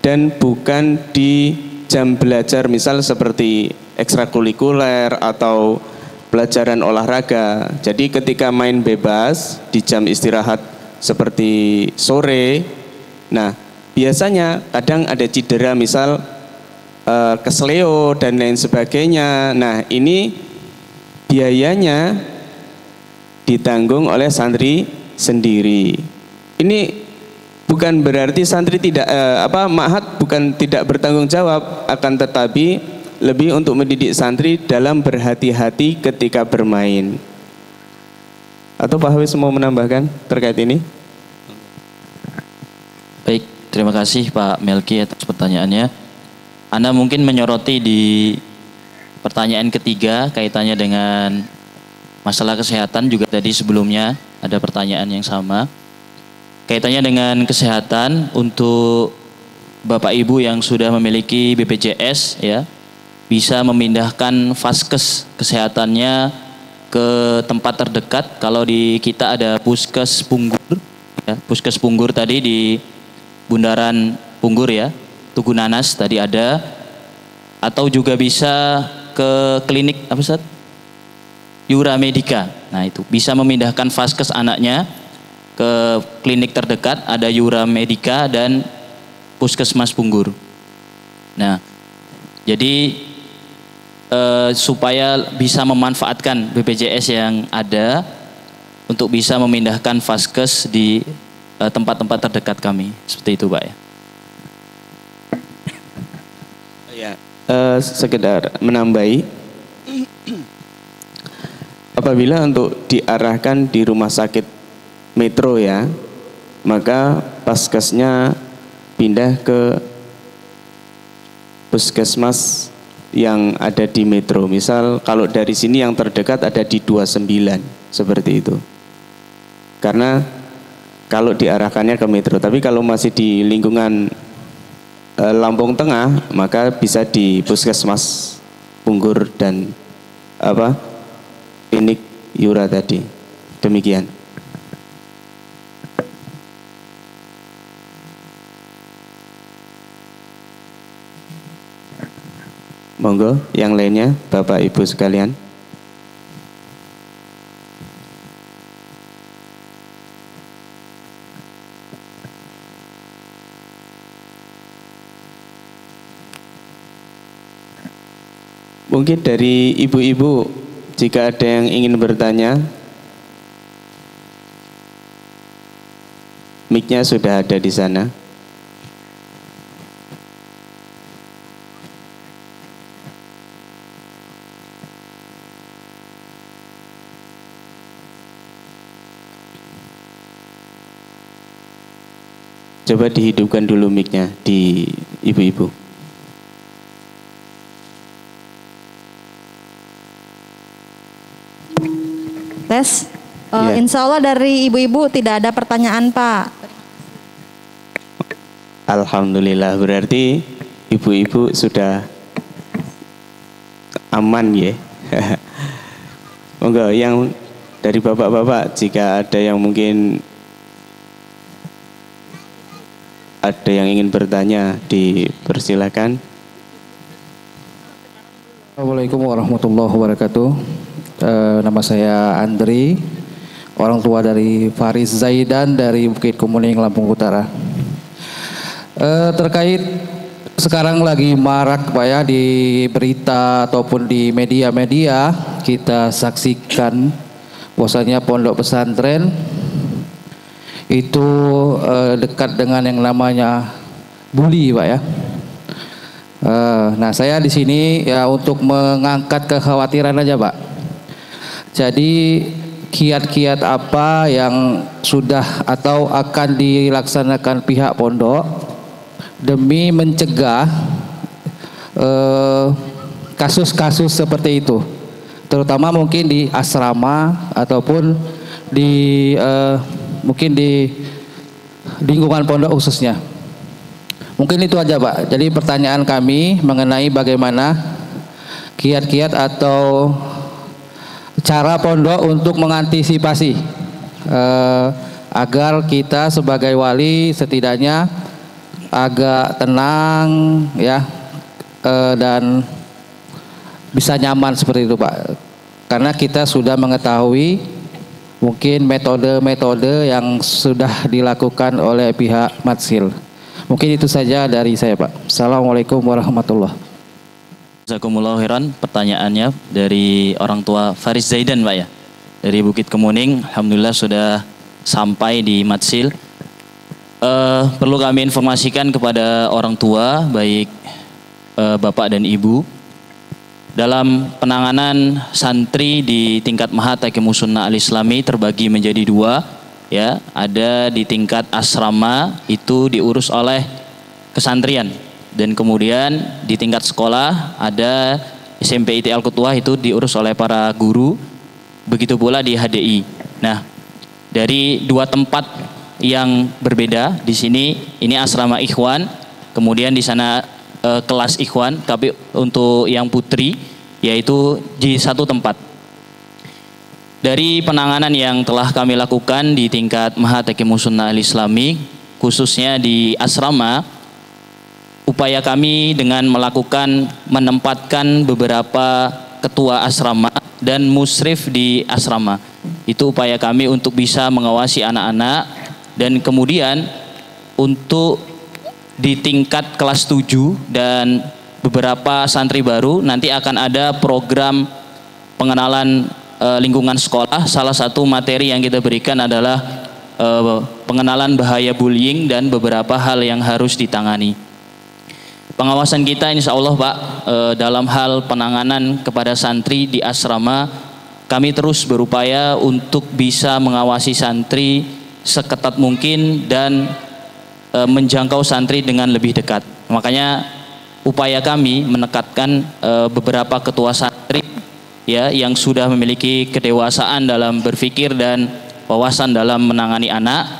dan bukan di jam belajar, misal seperti ekstrakurikuler atau pelajaran olahraga. Jadi ketika main bebas di jam istirahat seperti sore, nah biasanya kadang ada cedera, misal kesleo dan lain sebagainya. Nah ini biayanya ditanggung oleh santri sendiri. Ini bukan berarti santri tidak ma'had bukan tidak bertanggung jawab, akan tetapi lebih untuk mendidik santri dalam berhati-hati ketika bermain. Atau Pak Hafiz mau menambahkan terkait ini? Baik, terima kasih Pak Melki atas pertanyaannya. Anda mungkin menyoroti di pertanyaan ketiga kaitannya dengan masalah kesehatan, juga tadi sebelumnya ada pertanyaan yang sama. Kaitannya dengan kesehatan untuk Bapak Ibu yang sudah memiliki BPJS, ya, bisa memindahkan vaskes kesehatannya ke tempat terdekat. Kalau di kita ada Puskes Punggur, ya, Puskes Punggur tadi di Bundaran Punggur, ya, Tugu Nanas tadi ada. atau juga bisa ke klinik apa Ustaz? Yura Medika. Nah itu bisa memindahkan vaskes anaknya ke klinik terdekat, ada Yura Medika dan Puskesmas Punggur. Nah jadi supaya bisa memanfaatkan BPJS yang ada untuk bisa memindahkan vaskes di tempat-tempat terdekat kami, seperti itu Pak ya. Ya, sekedar menambahi, apabila untuk diarahkan di rumah sakit metro ya, maka vaskesnya pindah ke puskesmas yang ada di metro. Misal kalau dari sini yang terdekat ada di 29, seperti itu. Karena kalau diarahkannya ke metro, tapi kalau masih di lingkungan Lampung Tengah, maka bisa di Puskesmas Punggur dan klinik Yura tadi. Demikian. Monggo yang lainnya Bapak Ibu sekalian. Mungkin dari ibu-ibu jika ada yang ingin bertanya, mic-nya sudah ada di sana. Coba dihidupkan dulu mic-nya di ibu-ibu. Tes, Ya. Insya Allah dari ibu-ibu tidak ada pertanyaan Pak. Alhamdulillah, berarti ibu-ibu sudah aman ya. Monggo yang dari bapak-bapak jika ada yang mungkin ada yang ingin bertanya dipersilakan. Assalamualaikum warahmatullahi wabarakatuh. Nama saya Andri, orang tua dari Faris Zaidan dari Bukit Kemuning, Lampung Utara. Terkait sekarang lagi marak Pak ya di berita ataupun di media-media kita saksikan bahwasanya pondok pesantren itu dekat dengan yang namanya bully Pak ya. Nah saya di sini ya untuk mengangkat kekhawatiran aja Pak. Jadi kiat-kiat apa yang sudah atau akan dilaksanakan pihak pondok demi mencegah kasus-kasus seperti itu, terutama mungkin di asrama ataupun di mungkin di lingkungan pondok khususnya. Mungkin itu aja Pak. Jadi pertanyaan kami mengenai bagaimana kiat-kiat atau cara pondok untuk mengantisipasi agar kita sebagai wali setidaknya agak tenang ya dan bisa nyaman seperti itu Pak. Karena kita sudah mengetahui mungkin metode-metode yang sudah dilakukan oleh pihak Matsil. Mungkin itu saja dari saya Pak. Assalamualaikum warahmatullahi wabarakatuh. Jazakumullah khairan. Pertanyaannya dari orang tua Faris Zaidan Pak ya, dari Bukit Kemuning. Alhamdulillah sudah sampai di Matsil. Perlu kami informasikan kepada orang tua baik bapak dan ibu, dalam penanganan santri di tingkat Mahat Hakimus Sunnah Al-Islami terbagi menjadi dua ya. Ada di tingkat asrama itu diurus oleh kesantrian, dan kemudian di tingkat sekolah ada SMP IT Al-Qutwah itu diurus oleh para guru, begitu pula di HDI. Nah, dari dua tempat yang berbeda di sini, ini asrama ikhwan, kemudian di sana kelas ikhwan, tapi untuk yang putri yaitu di satu tempat. Dari penanganan yang telah kami lakukan di tingkat Mahat Hakimus Sunnah Al-Islami, khususnya di asrama, upaya kami dengan menempatkan beberapa ketua asrama dan musrif di asrama. Itu upaya kami untuk bisa mengawasi anak-anak, dan kemudian untuk di tingkat kelas 7 dan beberapa santri baru nanti akan ada program pengenalan lingkungan sekolah. Salah satu materi yang kita berikan adalah pengenalan bahaya bullying dan beberapa hal yang harus ditangani. Pengawasan kita insya Allah Pak, dalam hal penanganan kepada santri di asrama, kami terus berupaya untuk bisa mengawasi santri seketat mungkin dan menjangkau santri dengan lebih dekat. Makanya upaya kami menekatkan beberapa ketua santri ya yang sudah memiliki kedewasaan dalam berpikir dan wawasan dalam menangani anak,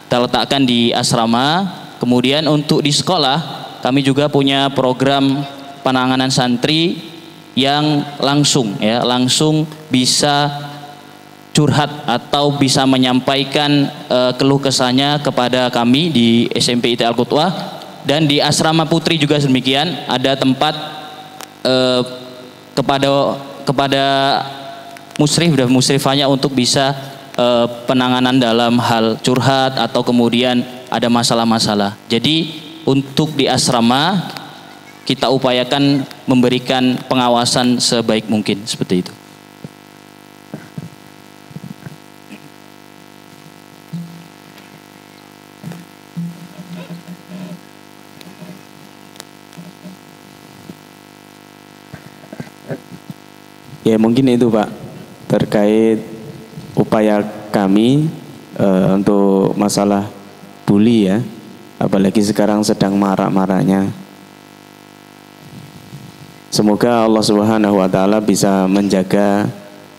kita letakkan di asrama. Kemudian untuk di sekolah kami juga punya program penanganan santri yang langsung bisa curhat atau bisa menyampaikan keluh kesahnya kepada kami di SMP IT Al-Qudwah, dan di asrama putri juga demikian, ada tempat kepada musrif dan musrifahnya untuk bisa penanganan dalam hal curhat atau kemudian ada masalah-masalah. Jadi untuk di asrama kita upayakan memberikan pengawasan sebaik mungkin, seperti itu. Ya mungkin itu Pak, terkait upaya kami untuk masalah bully ya, apalagi sekarang sedang marak-maraknya. Semoga Allah Subhanahu wa Ta'ala bisa menjaga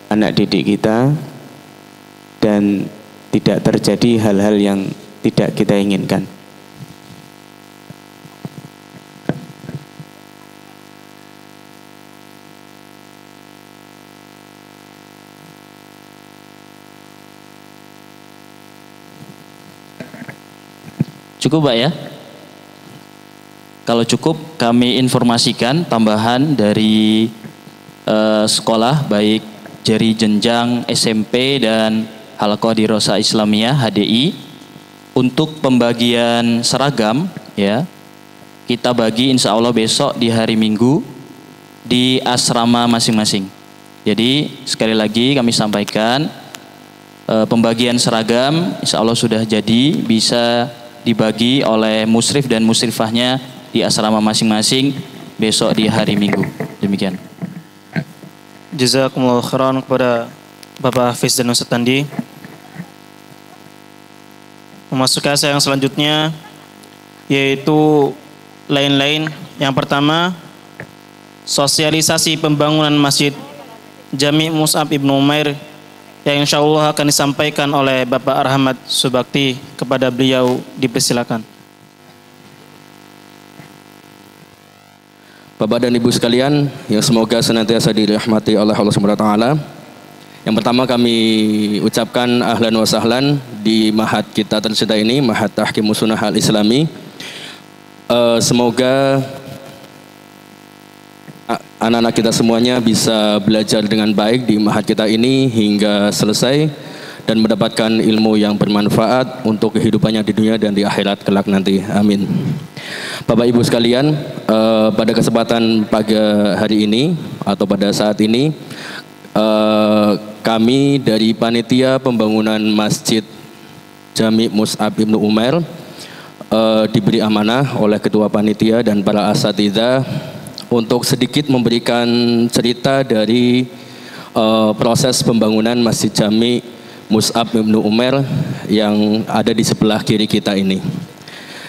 anak didik kita dan tidak terjadi hal-hal yang tidak kita inginkan. Cukup Pak ya? Kalau cukup kami informasikan tambahan dari sekolah baik dari jenjang SMP dan Halaqah Dirosah Islamiyah HDI, untuk pembagian seragam ya, kita bagi insya Allah besok di hari Minggu di asrama masing-masing. Jadi sekali lagi kami sampaikan pembagian seragam insya Allah sudah jadi, bisa dibagi oleh musrif dan musrifahnya di asrama masing-masing besok di hari Minggu. Demikian. Jazakumullah khairan kepada Bapak Hafiz dan Ustaz Tandi. Memasuki acara yang selanjutnya yaitu lain-lain. Yang pertama, sosialisasi pembangunan Masjid Jami' Mus'ab Ibnu Umair yang insya Allah akan disampaikan oleh Bapak Rahmat Subakti. Kepada beliau dipersilakan. Bapak dan Ibu sekalian yang semoga senantiasa dirahmati oleh Allah Subhanahu wa taala. Yang pertama kami ucapkan ahlan wa sahlan di mahat kita tercinta ini, Mahat Tahkimus Sunnah Al-Islami. Semoga anak-anak kita semuanya bisa belajar dengan baik di mahat kita ini hingga selesai dan mendapatkan ilmu yang bermanfaat untuk kehidupannya di dunia dan di akhirat kelak nanti. Amin. Bapak Ibu sekalian, pada kesempatan pagi hari ini atau pada saat ini kami dari panitia pembangunan Masjid Jami' Mus'ab Ibnu Umair diberi amanah oleh ketua panitia dan para asatidzah untuk sedikit memberikan cerita dari proses pembangunan Masjid Jami' Mus'ab Ibnu Umair yang ada di sebelah kiri kita ini.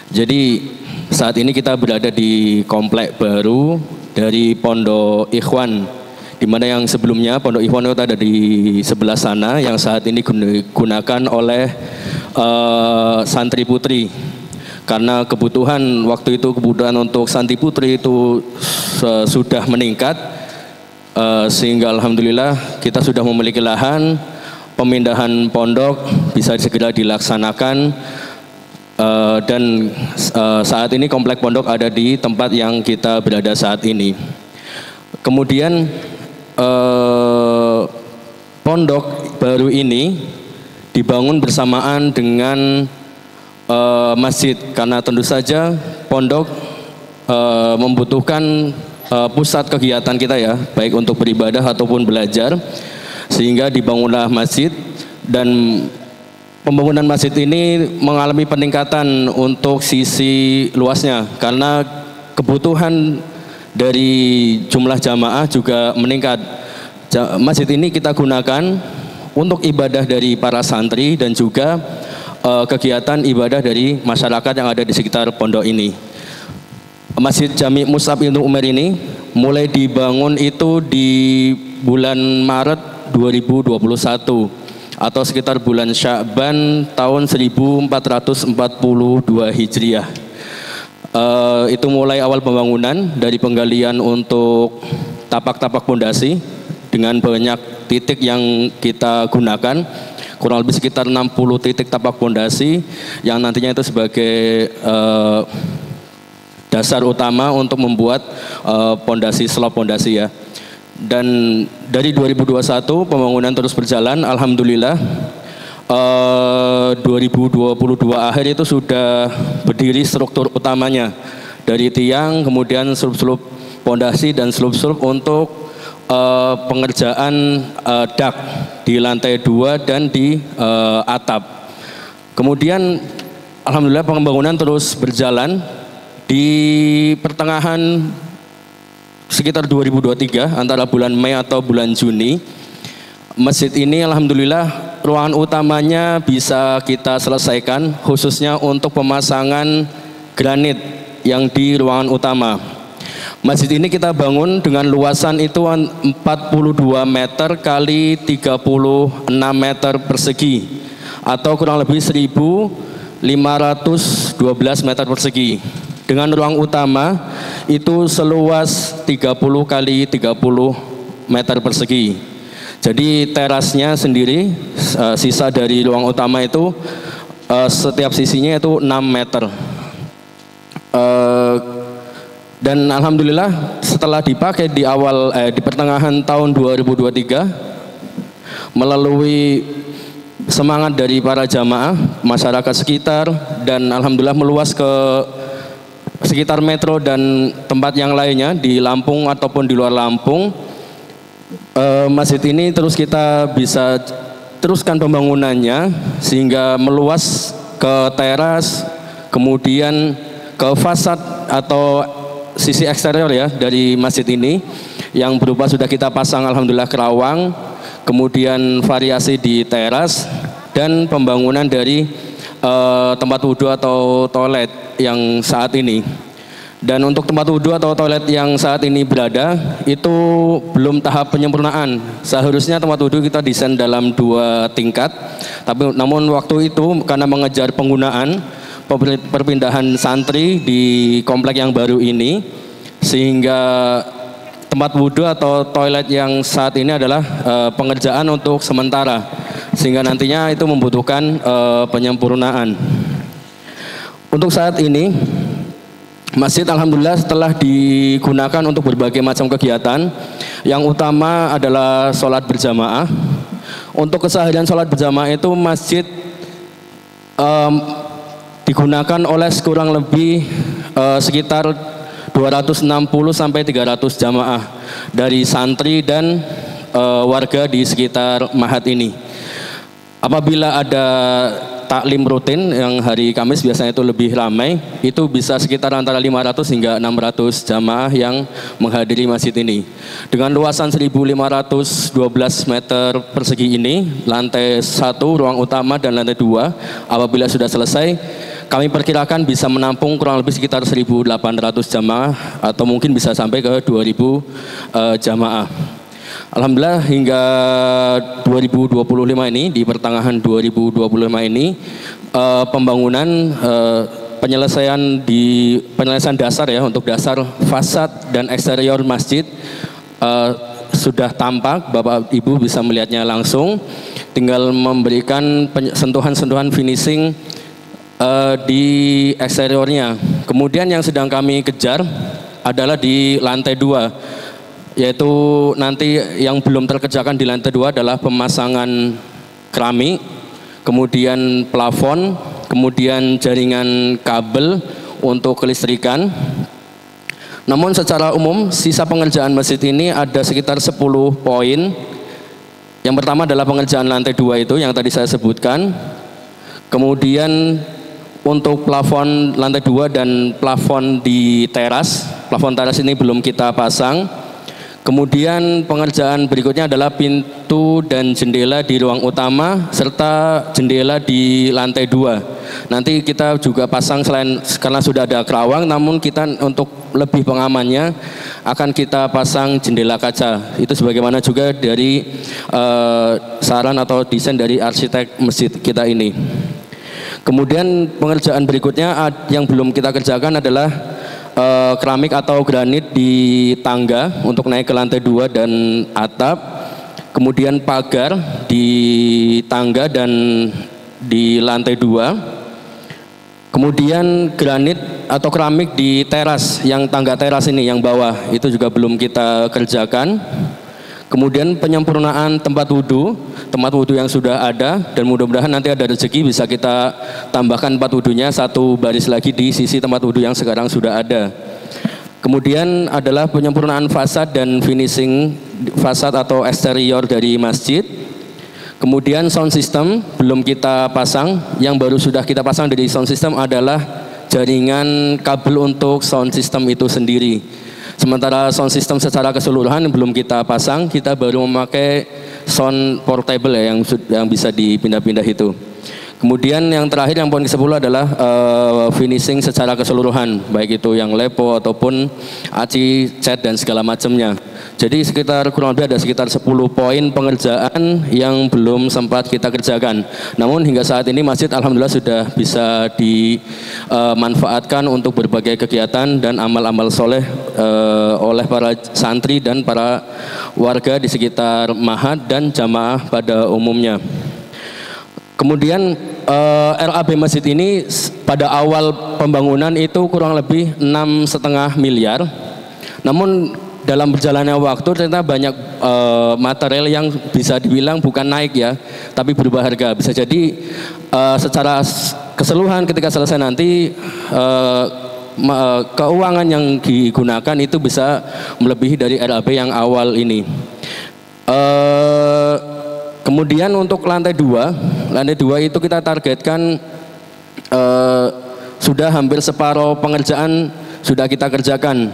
Jadi saat ini kita berada di komplek baru dari Pondok Ikhwan, di mana yang sebelumnya Pondok Ikhwan itu ada di sebelah sana, yang saat ini digunakan oleh santri putri. Karena kebutuhan waktu itu, kebutuhan untuk santri putri itu sudah meningkat, sehingga alhamdulillah kita sudah memiliki lahan. Pemindahan pondok bisa segera dilaksanakan saat ini komplek pondok ada di tempat yang kita berada saat ini. Kemudian pondok baru ini dibangun bersamaan dengan masjid, karena tentu saja pondok membutuhkan pusat kegiatan kita ya, baik untuk beribadah ataupun belajar, sehingga dibangunlah masjid. Dan pembangunan masjid ini mengalami peningkatan untuk sisi luasnya karena kebutuhan dari jumlah jamaah juga meningkat. Masjid ini kita gunakan untuk ibadah dari para santri dan juga kegiatan ibadah dari masyarakat yang ada di sekitar pondok ini. Masjid Jami Mus'ab Ibnu Umair ini mulai dibangun itu di bulan Maret 2021 atau sekitar bulan Sya'ban tahun 1442 Hijriah. Itu mulai awal pembangunan dari penggalian untuk tapak-tapak pondasi dengan banyak titik yang kita gunakan, kurang lebih sekitar 60 titik tapak pondasi yang nantinya itu sebagai dasar utama untuk membuat pondasi slop pondasi ya. Dan dari 2021 pembangunan terus berjalan, alhamdulillah 2022 akhir itu sudah berdiri struktur utamanya dari tiang, kemudian slup-slup pondasi dan slup-slup untuk pengerjaan dak di lantai 2 dan di atap. Kemudian alhamdulillah pembangunan terus berjalan. Di pertengahan sekitar 2023 antara bulan Mei atau bulan Juni, masjid ini alhamdulillah ruangan utamanya bisa kita selesaikan, khususnya untuk pemasangan granit yang di ruangan utama. Masjid ini kita bangun dengan luasan itu 42 meter kali 36 meter persegi atau kurang lebih 1.512 meter persegi. Dengan ruang utama itu seluas 30 kali 30 meter persegi. Jadi terasnya sendiri sisa dari ruang utama itu setiap sisinya itu 6 meter. Dan alhamdulillah setelah dipakai di pertengahan tahun 2023 melalui semangat dari para jamaah, masyarakat sekitar, dan alhamdulillah meluas ke sekitar metro dan tempat yang lainnya di Lampung ataupun di luar Lampung. Masjid ini terus kita bisa teruskan pembangunannya sehingga meluas ke teras, kemudian ke fasad atau sisi eksterior ya dari masjid ini yang berupa sudah kita pasang alhamdulillah kerawang, kemudian variasi di teras, dan pembangunan dari tempat wudhu atau toilet yang saat ini. Dan untuk tempat wudhu atau toilet yang saat ini berada itu belum tahap penyempurnaan. Seharusnya tempat wudhu kita desain dalam 2 tingkat, tapi namun waktu itu karena mengejar penggunaan perpindahan santri di komplek yang baru ini, sehingga tempat wudhu atau toilet yang saat ini adalah pengerjaan untuk sementara, sehingga nantinya itu membutuhkan penyempurnaan. Untuk saat ini masjid alhamdulillah setelah digunakan untuk berbagai macam kegiatan. Yang utama adalah sholat berjamaah. Untuk keseharian sholat berjamaah itu masjid digunakan oleh kurang lebih sekitar 260 sampai 300 jamaah dari santri dan warga di sekitar Mahat ini. Apabila ada taklim rutin yang hari Kamis biasanya itu lebih ramai, itu bisa sekitar antara 500 hingga 600 jamaah yang menghadiri masjid ini. Dengan luasan 1.512 meter persegi ini, lantai 1 ruang utama dan lantai 2 apabila sudah selesai, kami perkirakan bisa menampung kurang lebih sekitar 1.800 jamaah atau mungkin bisa sampai ke 2.000 jamaah. Alhamdulillah hingga 2025 ini, di pertengahan 2025 ini pembangunan penyelesaian dasar ya, untuk dasar fasad dan eksterior masjid sudah tampak, Bapak Ibu bisa melihatnya langsung, tinggal memberikan sentuhan-sentuhan finishing di eksteriornya. Kemudian yang sedang kami kejar adalah di lantai 2, yaitu nanti yang belum terkerjakan di lantai 2 adalah pemasangan keramik, kemudian plafon, kemudian jaringan kabel untuk kelistrikan. Namun secara umum sisa pengerjaan masjid ini ada sekitar 10 poin. Yang pertama adalah pengerjaan lantai 2 itu yang tadi saya sebutkan. Kemudian untuk plafon lantai 2 dan plafon di teras, plafon teras ini belum kita pasang. Kemudian pengerjaan berikutnya adalah pintu dan jendela di ruang utama serta jendela di lantai 2. Nanti kita juga pasang selain karena sudah ada kerawang, namun kita untuk lebih pengamannya akan kita pasang jendela kaca. Itu sebagaimana juga dari saran atau desain dari arsitek masjid kita ini. Kemudian pengerjaan berikutnya yang belum kita kerjakan adalah keramik atau granit di tangga untuk naik ke lantai 2 dan atap. Kemudian pagar di tangga dan di lantai 2. Kemudian granit atau keramik di teras, yang tangga teras ini yang bawah itu juga belum kita kerjakan. Kemudian penyempurnaan tempat wudhu yang sudah ada, dan mudah-mudahan nanti ada rezeki bisa kita tambahkan tempat wudhunya satu baris lagi di sisi tempat wudhu yang sekarang sudah ada. Kemudian adalah penyempurnaan fasad dan finishing fasad atau eksterior dari masjid. Kemudian sound system belum kita pasang, yang baru sudah kita pasang dari sound system adalah jaringan kabel untuk sound system itu sendiri. Sementara sound system secara keseluruhan belum kita pasang, kita baru memakai sound portable ya, yang bisa dipindah-pindah itu. Kemudian yang terakhir, yang poin ke-10 adalah finishing secara keseluruhan, baik itu yang lepo ataupun aci, cat dan segala macamnya. Jadi kurang lebih ada sekitar 10 poin pengerjaan yang belum sempat kita kerjakan. Namun hingga saat ini masjid alhamdulillah sudah bisa dimanfaatkan untuk berbagai kegiatan dan amal-amal soleh oleh para santri dan para warga di sekitar Mahat dan jamaah pada umumnya. Kemudian RAB masjid ini pada awal pembangunan itu kurang lebih 6,5 miliar. Namun dalam berjalannya waktu ternyata banyak material yang bisa dibilang bukan naik ya, tapi berubah harga. Bisa jadi secara keseluruhan ketika selesai nanti keuangan yang digunakan itu bisa melebihi dari RAB yang awal ini. Kemudian untuk lantai 2 itu kita targetkan sudah hampir separuh pengerjaan sudah kita kerjakan.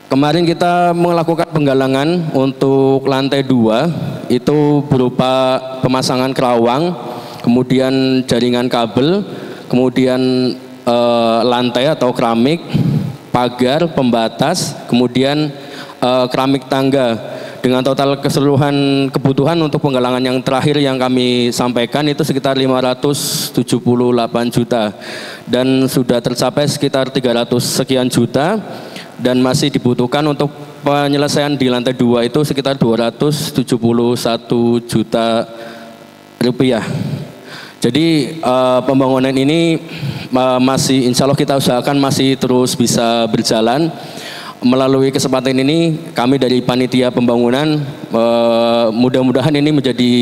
Kemarin kita melakukan penggalangan untuk lantai 2 itu berupa pemasangan kerawang, kemudian jaringan kabel, kemudian lantai atau keramik, pagar, pembatas, kemudian keramik tangga. Dengan total keseluruhan kebutuhan untuk penggalangan yang terakhir yang kami sampaikan itu sekitar 578 juta dan sudah tercapai sekitar 300 sekian juta, dan masih dibutuhkan untuk penyelesaian di lantai 2 itu sekitar 271 juta rupiah. Jadi pembangunan ini masih insya Allah kita usahakan masih terus bisa berjalan. Melalui kesempatan ini kami dari panitia pembangunan mudah-mudahan ini menjadi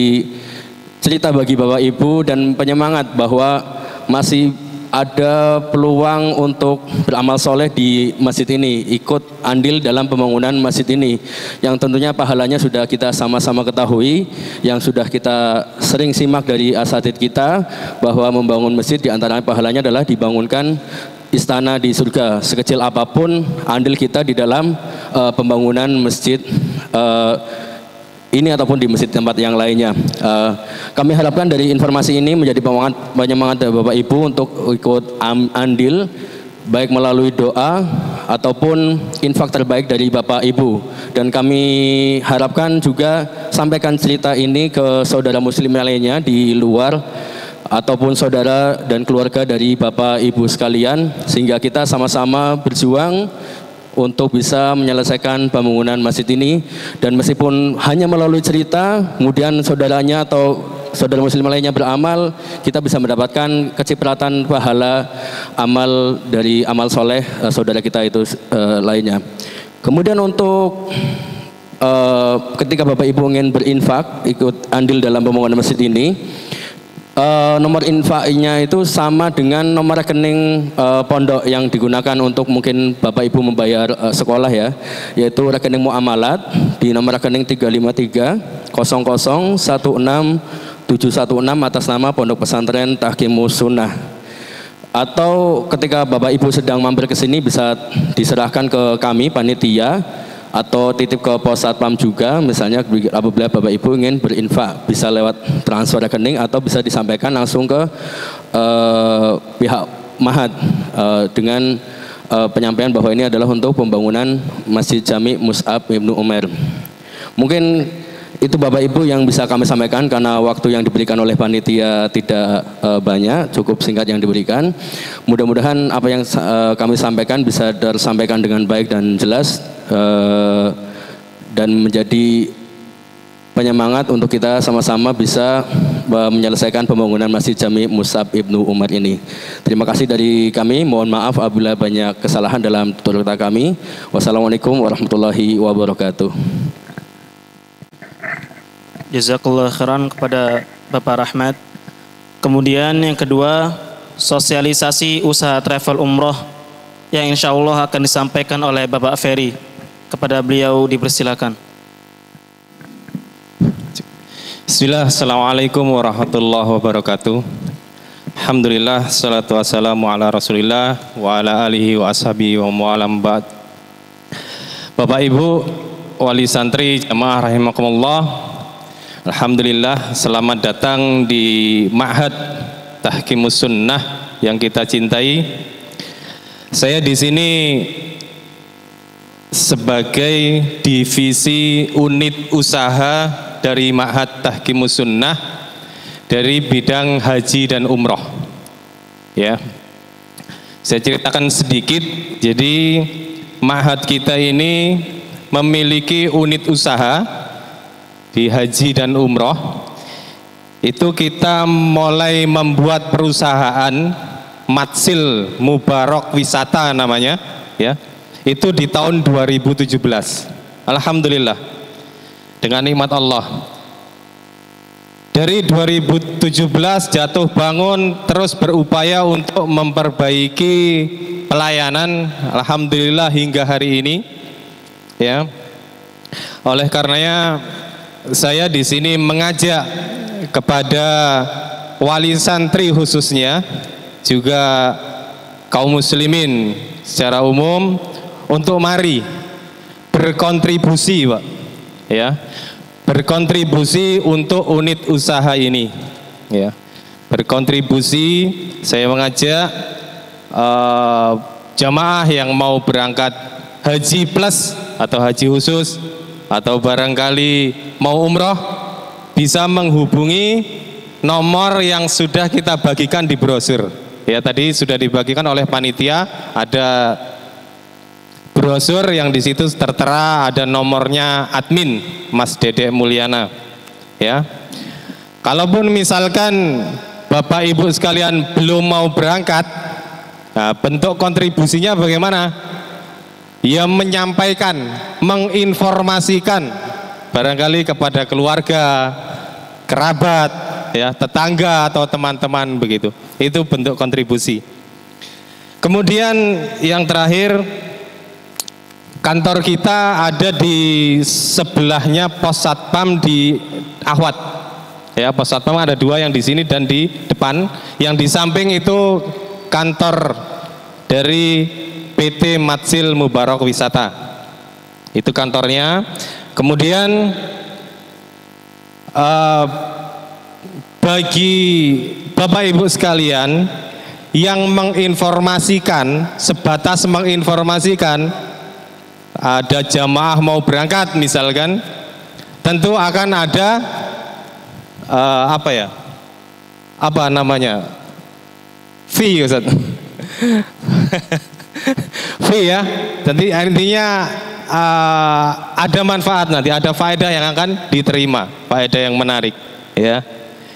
cerita bagi Bapak Ibu dan penyemangat bahwa masih ada peluang untuk beramal soleh di masjid ini, ikut andil dalam pembangunan masjid ini, yang tentunya pahalanya sudah kita sama-sama ketahui, yang sudah kita sering simak dari asatidz kita bahwa membangun masjid di antara pahalanya adalah dibangunkan istana di surga. Sekecil apapun andil kita di dalam pembangunan masjid ini ataupun di masjid tempat yang lainnya. Kami harapkan dari informasi ini menjadi penyemangat dari Bapak Ibu untuk ikut andil baik melalui doa ataupun infak terbaik dari Bapak Ibu. Dan kami harapkan juga sampaikan cerita ini ke saudara muslim lainnya di luar ataupun saudara dan keluarga dari Bapak Ibu sekalian, sehingga kita sama-sama berjuang untuk bisa menyelesaikan pembangunan masjid ini. Dan meskipun hanya melalui cerita, kemudian saudaranya atau saudara muslim lainnya beramal, kita bisa mendapatkan kecipratan pahala amal dari amal soleh saudara kita itu lainnya. Kemudian untuk ketika Bapak Ibu ingin berinfak, ikut andil dalam pembangunan masjid ini, nomor infaknya itu sama dengan nomor rekening pondok yang digunakan untuk mungkin Bapak Ibu membayar sekolah ya, yaitu rekening muamalat di nomor rekening 353 00 16 716 atas nama Pondok Pesantren Tahkimus Sunnah. Atau ketika Bapak Ibu sedang mampir ke sini bisa diserahkan ke kami panitia atau titip ke pos satpam juga, misalnya apabila Bapak Ibu ingin berinfak bisa lewat transfer rekening atau bisa disampaikan langsung ke pihak Mahat dengan penyampaian bahwa ini adalah untuk pembangunan Masjid Jami Mus'ab Ibnu Umair. Mungkin itu Bapak Ibu yang bisa kami sampaikan karena waktu yang diberikan oleh panitia tidak banyak, cukup singkat yang diberikan. Mudah-mudahan apa yang kami sampaikan bisa tersampaikan dengan baik dan jelas dan menjadi penyemangat untuk kita sama-sama bisa menyelesaikan pembangunan Masjid Jami Mus'ab Ibnu Umar ini. Terima kasih dari kami, mohon maaf apabila banyak kesalahan dalam tutur kata kami. Wassalamualaikum warahmatullahi wabarakatuh. Jazakallah khairan kepada Bapak Rahmat. Kemudian yang kedua, sosialisasi usaha travel umroh yang insya Allah akan disampaikan oleh Bapak Ferry. Kepada beliau dipersilakan. Bismillah, assalamualaikum warahmatullahi wabarakatuh. Alhamdulillah, salatu wassalamu ala rasulillah wa ala alihi wa ashabihi wa mu'alam ba'd. Bapak Ibu, wali santri jamaah rahimakumullah, alhamdulillah selamat datang di Ma'had Tahkimus Sunnah yang kita cintai. Saya di sini sebagai divisi unit usaha dari Ma'had Tahkimus Sunnah dari bidang haji dan umroh. Ya, saya ceritakan sedikit. Jadi Ma'had kita ini memiliki unit usaha di haji dan umroh. Itu kita mulai membuat perusahaan Matsil Mubarak Wisata namanya, ya. Itu di tahun 2017. Alhamdulillah, dengan nikmat Allah. Dari 2017 jatuh bangun terus berupaya untuk memperbaiki pelayanan, alhamdulillah hingga hari ini. Ya. Oleh karenanya saya di sini mengajak kepada wali santri khususnya, juga kaum muslimin secara umum untuk mari berkontribusi, Pak. Ya. Berkontribusi untuk unit usaha ini. Ya. Berkontribusi, saya mengajak jamaah yang mau berangkat haji plus atau haji khusus atau barangkali mau umroh bisa menghubungi nomor yang sudah kita bagikan di brosur. Ya, tadi sudah dibagikan oleh panitia, ada brosur yang di situ tertera ada nomornya admin Mas Dedek Mulyana. Ya. Kalaupun misalkan Bapak Ibu sekalian belum mau berangkat, nah, bentuk kontribusinya bagaimana? Ya, menyampaikan, menginformasikan barangkali kepada keluarga, kerabat, ya, tetangga atau teman-teman begitu. Itu bentuk kontribusi. Kemudian yang terakhir, kantor kita ada di sebelahnya pos satpam di Ahwat. Ya, pos satpam ada dua, yang di sini dan di depan. Yang di samping itu kantor dari PT Matsil Mubarak Wisata. Itu kantornya. Kemudian bagi Bapak Ibu sekalian yang menginformasikan, sebatas menginformasikan ada jamaah mau berangkat misalkan, tentu akan ada apa namanya, fee, Ustaz. Fee, ya. Jadi intinya ada manfaat nanti, ada faedah yang akan diterima, faedah yang menarik, ya.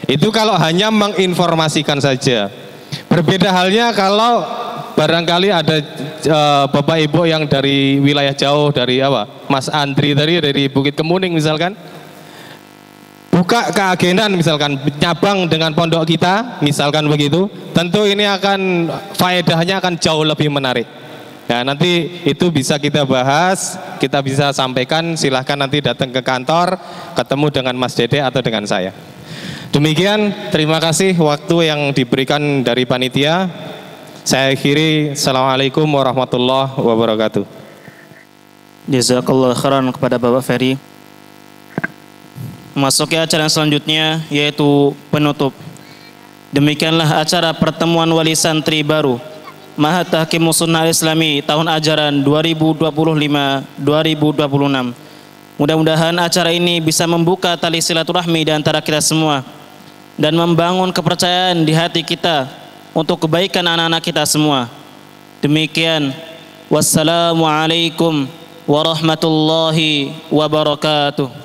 Itu kalau hanya menginformasikan saja. Berbeda halnya kalau barangkali ada Bapak Ibu yang dari wilayah jauh, dari apa? Mas Andri tadi dari Bukit Kemuning misalkan. Buka keagenan misalkan, nyabang dengan pondok kita, misalkan begitu. Tentu ini akan faedahnya akan jauh lebih menarik. Ya, nanti itu bisa kita bahas, kita bisa sampaikan, silahkan nanti datang ke kantor, ketemu dengan Mas Dede atau dengan saya. Demikian, terima kasih waktu yang diberikan dari panitia. Saya akhiri, Assalamualaikum warahmatullahi wabarakatuh. Jazakallah khairan kepada Bapak Ferry. Memasuki acara selanjutnya yaitu penutup. Demikianlah acara pertemuan wali santri baru Mahat Tahkimus Sunnah Islami tahun ajaran 2025-2026. Mudah-mudahan acara ini bisa membuka tali silaturahmi di antara kita semua dan membangun kepercayaan di hati kita untuk kebaikan anak-anak kita semua. Demikian, wassalamualaikum warahmatullahi wabarakatuh.